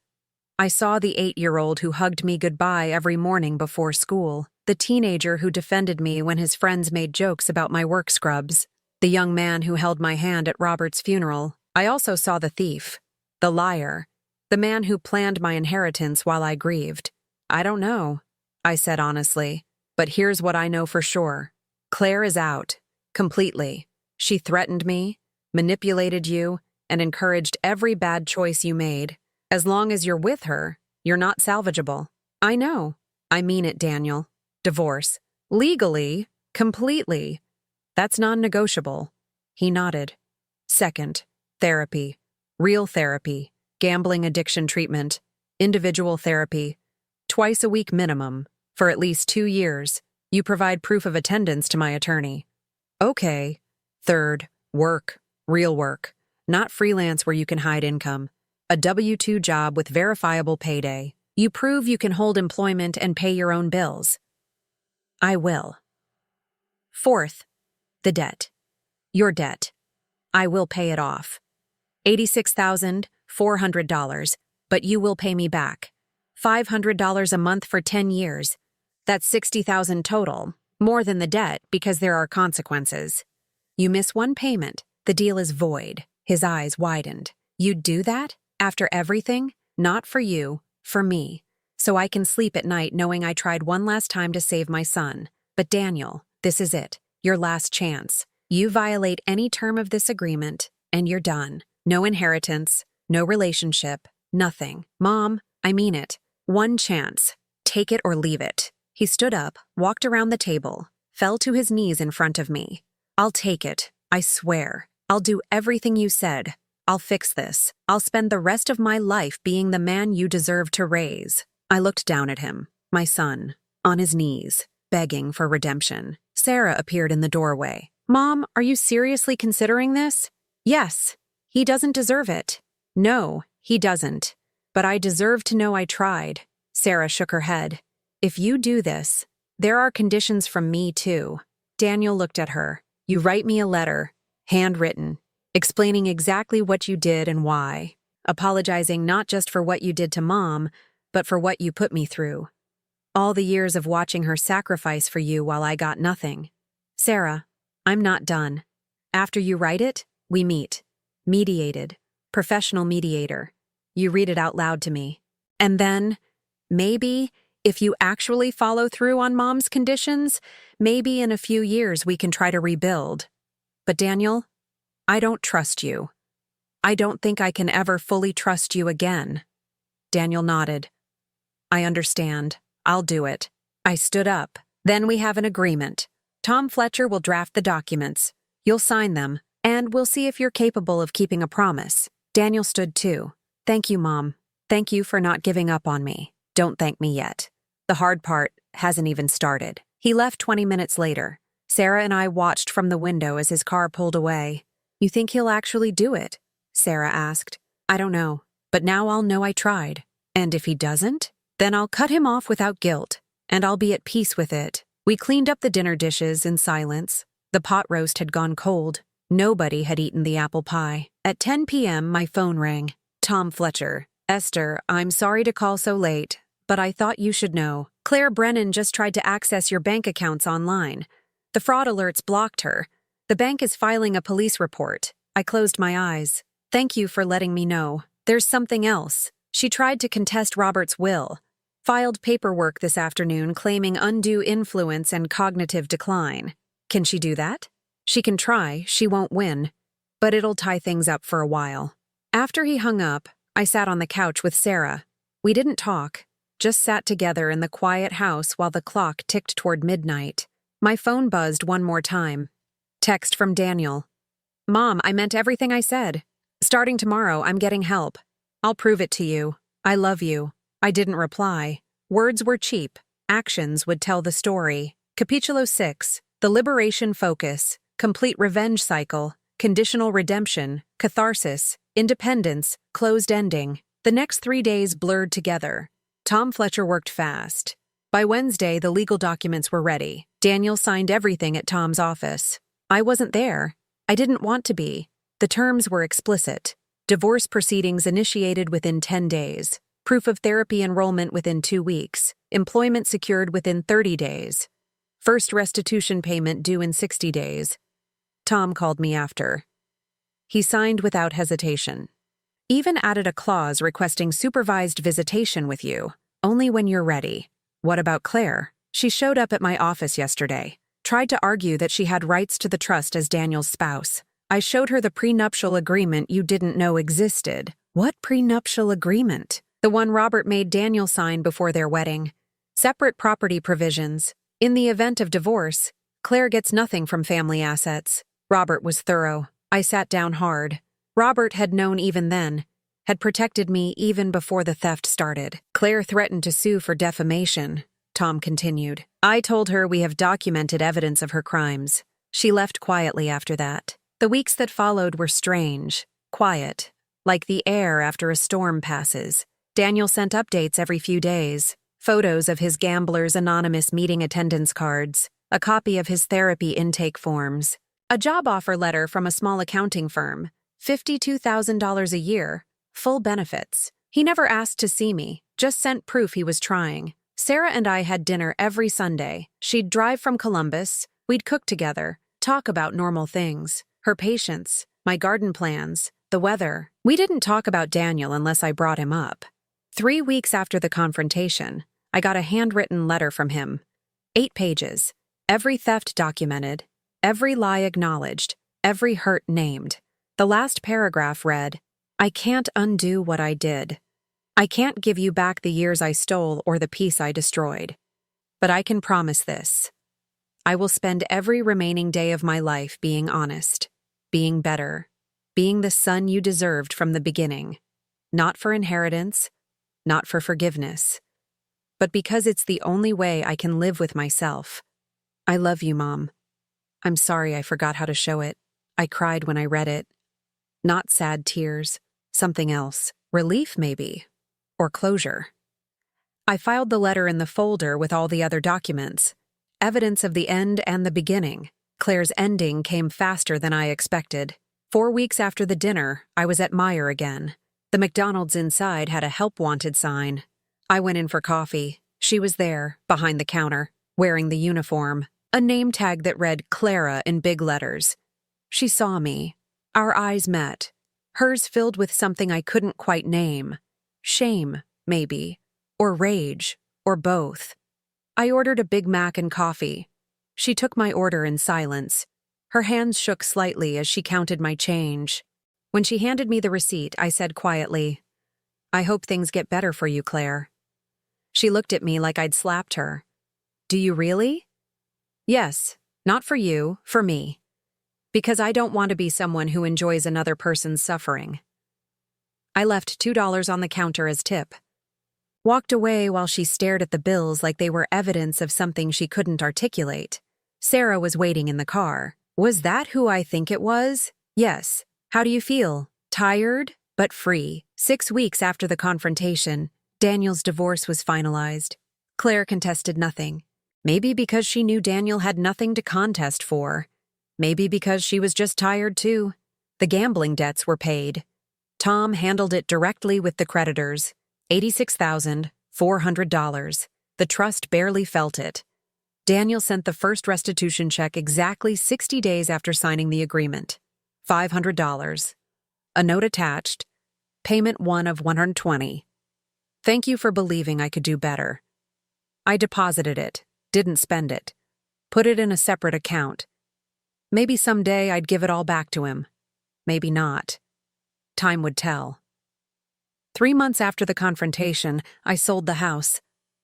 I saw the 8-year-old who hugged me goodbye every morning before school, the teenager who defended me when his friends made jokes about my work scrubs, the young man who held my hand at Robert's funeral. I also saw the thief, the liar, the man who planned my inheritance while I grieved. I don't know, I said honestly, but here's what I know for sure. Claire is out, completely. She threatened me, manipulated you, and encouraged every bad choice you made. As long as you're with her, you're not salvageable. I know. I mean it, Daniel. Divorce. Legally, completely. That's non-negotiable. He nodded. Second, therapy. Real therapy. Gambling addiction treatment. Individual therapy. Twice a week minimum. For at least 2 years. You provide proof of attendance to my attorney. Okay. Third, work. Real work. Not freelance where you can hide income. A W-2 job with verifiable payday. You prove you can hold employment and pay your own bills. I will. Fourth, the debt. Your debt. I will pay it off. $86,400, but you will pay me back. $500 a month for 10 years. That's $60,000 total, more than the debt because there are consequences. You miss one payment, the deal is void. His eyes widened. You'd do that? After everything? Not for you, for me. So I can sleep at night knowing I tried one last time to save my son. But Daniel, this is it. Your last chance. You violate any term of this agreement, and you're done. No inheritance, no relationship, nothing. Mom, I mean it. One chance. Take it or leave it. He stood up, walked around the table, fell to his knees in front of me. I'll take it. I swear. I'll do everything you said. I'll fix this. I'll spend the rest of my life being the man you deserve to raise. I looked down at him, my son, on his knees, begging for redemption. Sarah appeared in the doorway. Mom, are you seriously considering this? Yes. He doesn't deserve it. No, he doesn't. But I deserve to know I tried. Sarah shook her head. If you do this, there are conditions from me too. Daniel looked at her. You write me a letter, handwritten, explaining exactly what you did and why, apologizing not just for what you did to Mom, but for what you put me through. All the years of watching her sacrifice for you while I got nothing. Sarah, I'm not done. After you write it, we meet. Mediated. Professional mediator. You read it out loud to me. And then, maybe, if you actually follow through on Mom's conditions, maybe in a few years we can try to rebuild. But Daniel, I don't trust you. I don't think I can ever fully trust you again. Daniel nodded. I understand. I'll do it. I stood up. Then we have an agreement. Tom Fletcher will draft the documents. You'll sign them, and we'll see if you're capable of keeping a promise. Daniel stood too. Thank you, Mom. Thank you for not giving up on me. Don't thank me yet. The hard part hasn't even started. He left 20 minutes later. Sarah and I watched from the window as his car pulled away. You think he'll actually do it? Sarah asked. I don't know, but now I'll know I tried. And if he doesn't, then I'll cut him off without guilt, and I'll be at peace with it. We cleaned up the dinner dishes in silence. The pot roast had gone cold. Nobody had eaten the apple pie. At 10 p.m., my phone rang. Tom Fletcher. Esther, I'm sorry to call so late, but I thought you should know. Esther Brennan just tried to access your bank accounts online. The fraud alerts blocked her. The bank is filing a police report. I closed my eyes. Thank you for letting me know. There's something else. She tried to contest Robert's will. Filed paperwork this afternoon claiming undue influence and cognitive decline. Can she do that? She can try, she won't win. But it'll tie things up for a while. After he hung up, I sat on the couch with Sarah. We didn't talk, just sat together in the quiet house while the clock ticked toward midnight. My phone buzzed one more time. Text from Daniel. Mom, I meant everything I said. Starting tomorrow, I'm getting help. I'll prove it to you. I love you. I didn't reply. Words were cheap. Actions would tell the story. Capítulo 6. The Liberation Focus. Complete Revenge Cycle. Conditional Redemption. Catharsis. Independence. Closed Ending. The next 3 days blurred together. Tom Fletcher worked fast. By Wednesday, the legal documents were ready. Daniel signed everything at Tom's office. I wasn't there. I didn't want to be. The terms were explicit. Divorce proceedings initiated within 10 days. Proof of therapy enrollment within 2 weeks. Employment secured within 30 days. First restitution payment due in 60 days. Tom called me after. He signed without hesitation. Even added a clause requesting supervised visitation with you, only when you're ready. What about Claire? She showed up at my office yesterday. Tried to argue that she had rights to the trust as Daniel's spouse. I showed her the prenuptial agreement you didn't know existed. What prenuptial agreement? The one Robert made Daniel sign before their wedding. Separate property provisions. In the event of divorce, Claire gets nothing from family assets. Robert was thorough. I sat down hard. Robert had known even then, had protected me even before the theft started. Claire threatened to sue for defamation, Tom continued. I told her we have documented evidence of her crimes. She left quietly after that. The weeks that followed were strange, quiet, like the air after a storm passes. Daniel sent updates every few days, photos of his Gambler's Anonymous meeting attendance cards, a copy of his therapy intake forms, a job offer letter from a small accounting firm, $52,000 a year, full benefits. He never asked to see me, just sent proof he was trying. Sarah and I had dinner every Sunday. She'd drive from Columbus, we'd cook together, talk about normal things. Her patients, my garden plans, the weather. We didn't talk about Daniel unless I brought him up. 3 weeks after the confrontation, I got a handwritten letter from him. 8 pages. Every theft documented, every lie acknowledged, every hurt named. The last paragraph read, I can't undo what I did. I can't give you back the years I stole or the peace I destroyed. But I can promise this. I will spend every remaining day of my life being honest, being better, being the son you deserved from the beginning. Not for inheritance, not for forgiveness, but because it's the only way I can live with myself. I love you, Mom. I'm sorry I forgot how to show it. I cried when I read it. Not sad tears, something else. Relief, maybe. Or closure. I filed the letter in the folder with all the other documents. Evidence of the end and the beginning. Claire's ending came faster than I expected. 4 weeks after the dinner, I was at Meijer again. The McDonald's inside had a help wanted sign. I went in for coffee. She was there, behind the counter, wearing the uniform. A name tag that read Clara in big letters. She saw me. Our eyes met, hers filled with something I couldn't quite name. Shame, maybe, or rage, or both. I ordered a Big Mac and coffee. She took my order in silence. Her hands shook slightly as she counted my change. When she handed me the receipt, I said quietly, "I hope things get better for you, Claire." She looked at me like I'd slapped her. "Do you really?" "Yes, not for you, for me. Because I don't want to be someone who enjoys another person's suffering." I left $2 on the counter as tip. Walked away while she stared at the bills like they were evidence of something she couldn't articulate. Sarah was waiting in the car. "Was that who I think it was?" "Yes. How do you feel?" "Tired, but free." 6 weeks after the confrontation, Daniel's divorce was finalized. Claire contested nothing. Maybe because she knew Daniel had nothing to contest for. Maybe because she was just tired too. The gambling debts were paid. Tom handled it directly with the creditors. $86,400. The trust barely felt it. Daniel sent the first restitution check exactly 60 days after signing the agreement. $500. A note attached. Payment 1 of $120. "Thank you for believing I could do better." I deposited it, didn't spend it. Put it in a separate account. Maybe someday I'd give it all back to him. Maybe not. Time would tell. 3 months after the confrontation, I sold the house.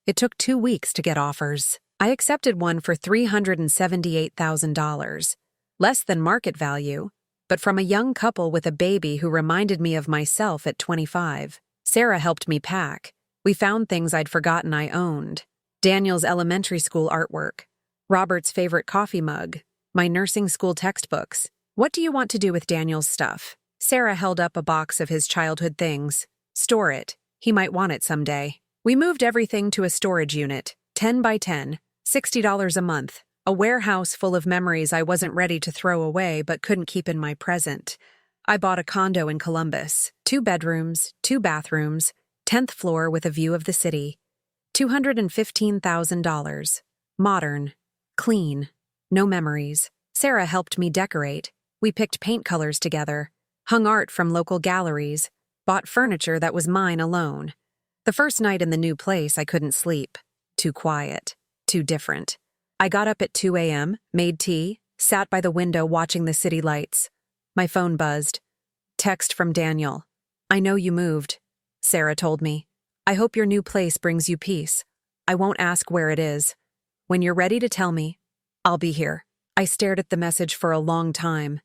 It took 2 weeks to get offers. I accepted one for $378,000. Less than market value, but from a young couple with a baby who reminded me of myself at 25. Sarah helped me pack. We found things I'd forgotten I owned. Daniel's elementary school artwork, Robert's favorite coffee mug, my nursing school textbooks. "What do you want to do with Daniel's stuff?" Sarah held up a box of his childhood things. "Store it. He might want it someday." We moved everything to a storage unit, 10 by 10, $60 a month, a warehouse full of memories I wasn't ready to throw away but couldn't keep in my present. I bought a condo in Columbus, 2 bedrooms, 2 bathrooms, 10th floor with a view of the city. $215,000. Modern. Clean. No memories. Sarah helped me decorate. We picked paint colors together, hung art from local galleries, bought furniture that was mine alone. The first night in the new place, I couldn't sleep. Too quiet. Too different. I got up at 2 a.m., made tea, sat by the window watching the city lights. My phone buzzed. Text from Daniel. "I know you moved," Sarah told me. "I hope your new place brings you peace. I won't ask where it is. When you're ready to tell me, I'll be here." I stared at the message for a long time,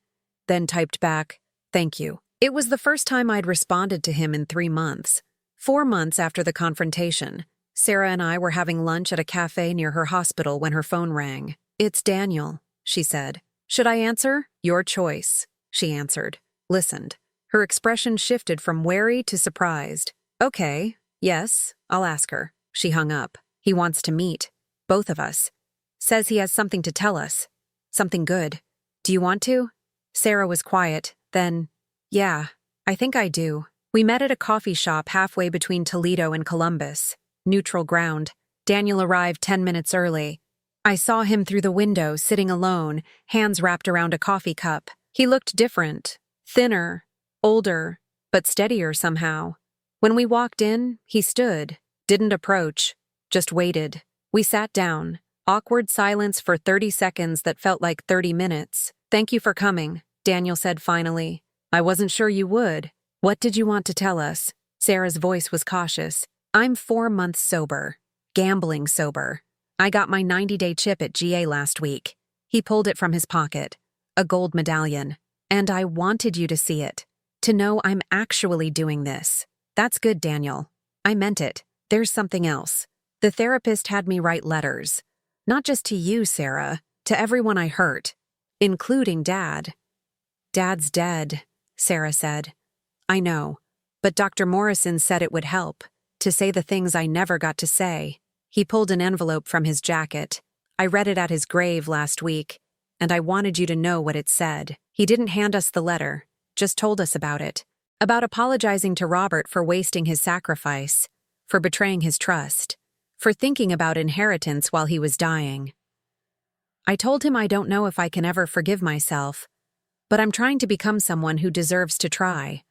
then typed back, "Thank you." It was the first time I'd responded to him in 3 months. 4 months after the confrontation, Sarah and I were having lunch at a cafe near her hospital when her phone rang. "It's Daniel," she said. "Should I answer?" "Your choice," she answered. Listened. Her expression shifted from wary to surprised. "Okay, yes, I'll ask her." She hung up. "He wants to meet. Both of us. Says he has something to tell us. Something good. Do you want to?" Sarah was quiet, then, "Yeah, I think I do." We met at a coffee shop halfway between Toledo and Columbus. Neutral ground. Daniel arrived 10 minutes early. I saw him through the window, sitting alone, hands wrapped around a coffee cup. He looked different. Thinner. Older. But steadier somehow. When we walked in, he stood. Didn't approach. Just waited. We sat down. Awkward silence for 30 seconds that felt like 30 minutes. "Thank you for coming," Daniel said finally. "I wasn't sure you would. What did you want to tell us?" Sarah's voice was cautious. "I'm 4 months sober. Gambling sober. I got my 90-day chip at GA last week." He pulled it from his pocket. A gold medallion. "And I wanted you to see it. To know I'm actually doing this." "That's good, Daniel." I meant it. "There's something else. The therapist had me write letters. Not just to you, Sarah. To everyone I hurt. Including Dad." "Dad's dead," Sarah said. "I know. But Dr. Morrison said it would help. To say the things I never got to say." He pulled an envelope from his jacket. "I read it at his grave last week, and I wanted you to know what it said." He didn't hand us the letter, just told us about it. About apologizing to Robert for wasting his sacrifice, for betraying his trust, for thinking about inheritance while he was dying. I told him I don't know if I can ever forgive myself, but I'm trying to become someone who deserves to try.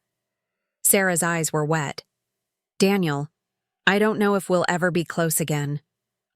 Sarah's eyes were wet. Daniel, I don't know if we'll ever be close again.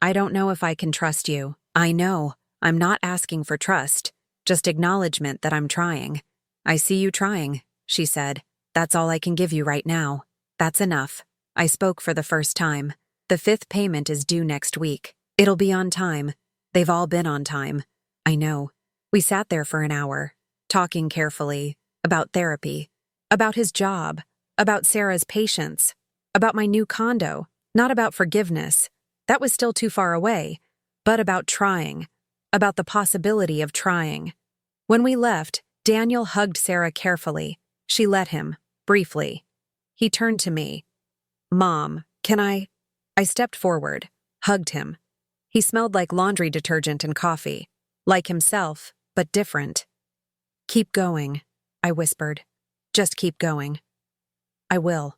I don't know if I can trust you. I know. I'm not asking for trust, just acknowledgement that I'm trying. I see you trying, she said. That's all I can give you right now. That's enough. I spoke for the first time. The 5th payment is due next week. It'll be on time. They've all been on time. I know. We sat there for an hour, talking carefully, about therapy, about his job, about Sarah's patience, about my new condo, not about forgiveness. That was still too far away, but about trying, about the possibility of trying. When we left, Daniel hugged Sarah carefully. She let him, briefly. He turned to me. Mom, can I? I stepped forward, hugged him. He smelled like laundry detergent and coffee, like himself, but different. Keep going, I whispered. Just keep going. I will.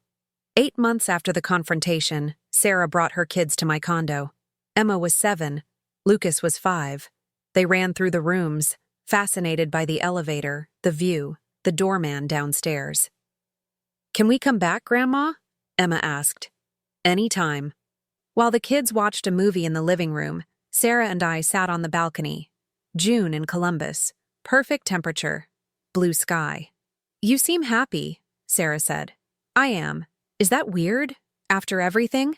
8 months after the confrontation, Sarah brought her kids to my condo. Emma was 7, Lucas was 5. They ran through the rooms, fascinated by the elevator, the view, the doorman downstairs. Can we come back, Grandma? Emma asked. Anytime. While the kids watched a movie in the living room, Sarah and I sat on the balcony. June in Columbus. Perfect temperature. Blue sky. You seem happy, Sarah said. I am. Is that weird? After everything?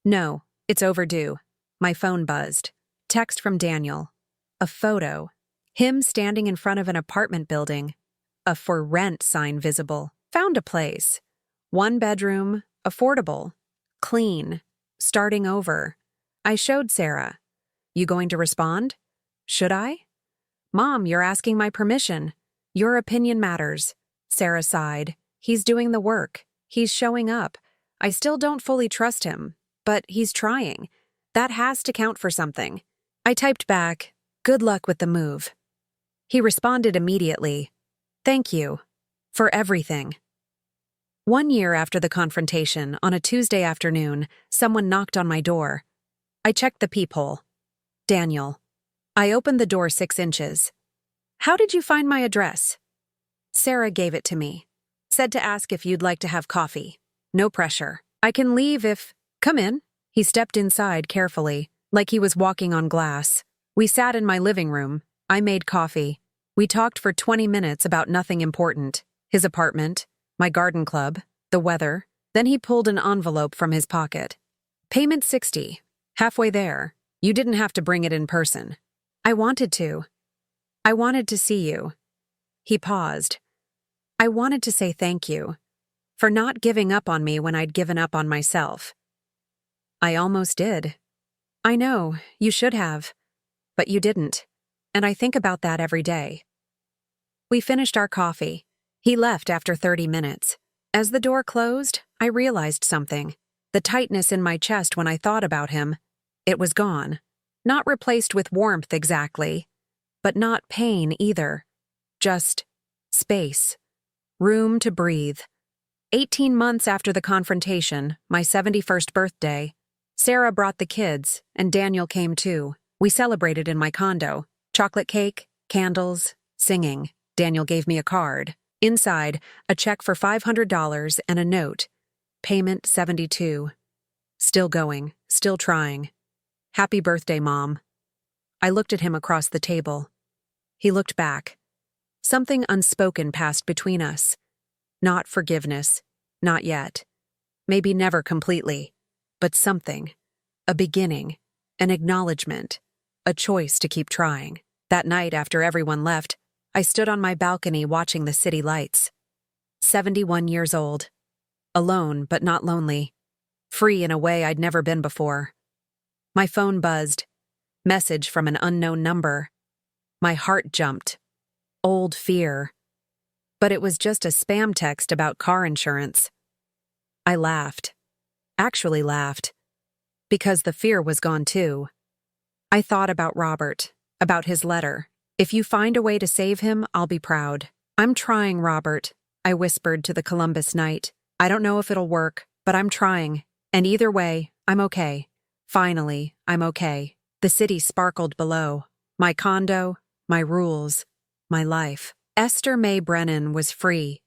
No, it's overdue. My phone buzzed. Text from Daniel. A photo. Him standing in front of an apartment building. A for rent sign visible. Found a place. 1 bedroom, affordable, clean, starting over. I showed Sarah. You going to respond? Should I? Mom, you're asking my permission. Your opinion matters. Sarah sighed. He's doing the work. He's showing up. I still don't fully trust him, but he's trying. That has to count for something. I typed back, good luck with the move. He responded immediately. Thank you. For everything. 1 year after the confrontation, on a Tuesday afternoon, someone knocked on my door. I checked the peephole. Daniel. I opened the door 6 inches. How did you find my address? Sarah gave it to me. Said to ask if you'd like to have coffee. No pressure. I can leave if... Come in. He stepped inside carefully, like he was walking on glass. We sat in my living room. I made coffee. We talked for 20 minutes about nothing important. His apartment, my garden club, the weather. Then he pulled an envelope from his pocket. Payment 60. Halfway there. You didn't have to bring it in person. I wanted to. I wanted to see you. He paused. I wanted to say thank you for not giving up on me when I'd given up on myself. I almost did. I know, you should have. But you didn't. And I think about that every day. We finished our coffee. He left after 30 minutes. As the door closed, I realized something. The tightness in my chest when I thought about him. It was gone. Not replaced with warmth exactly, but not pain either. Just space. Room to breathe. 18 months after the confrontation, my 71st birthday, Sarah brought the kids, and Daniel came too. We celebrated in my condo. Chocolate cake, candles, singing. Daniel gave me a card. Inside, a check for $500 and a note. Payment 72. Still going, still trying. Happy birthday, Mom. I looked at him across the table. He looked back. Something unspoken passed between us. Not forgiveness. Not yet. Maybe never completely. But something. A beginning. An acknowledgement. A choice to keep trying. That night, after everyone left, I stood on my balcony watching the city lights. 71 years old. Alone, but not lonely. Free in a way I'd never been before. My phone buzzed. Message from an unknown number. My heart jumped. Old fear. But it was just a spam text about car insurance. I laughed. Actually laughed. Because the fear was gone too. I thought about Robert, about his letter. If you find a way to save him, I'll be proud. I'm trying, Robert, I whispered to the Columbus night. I don't know if it'll work, but I'm trying. And either way, I'm okay. Finally, I'm okay. The city sparkled below. My condo, my rules, my life. Esther May Brennan was free.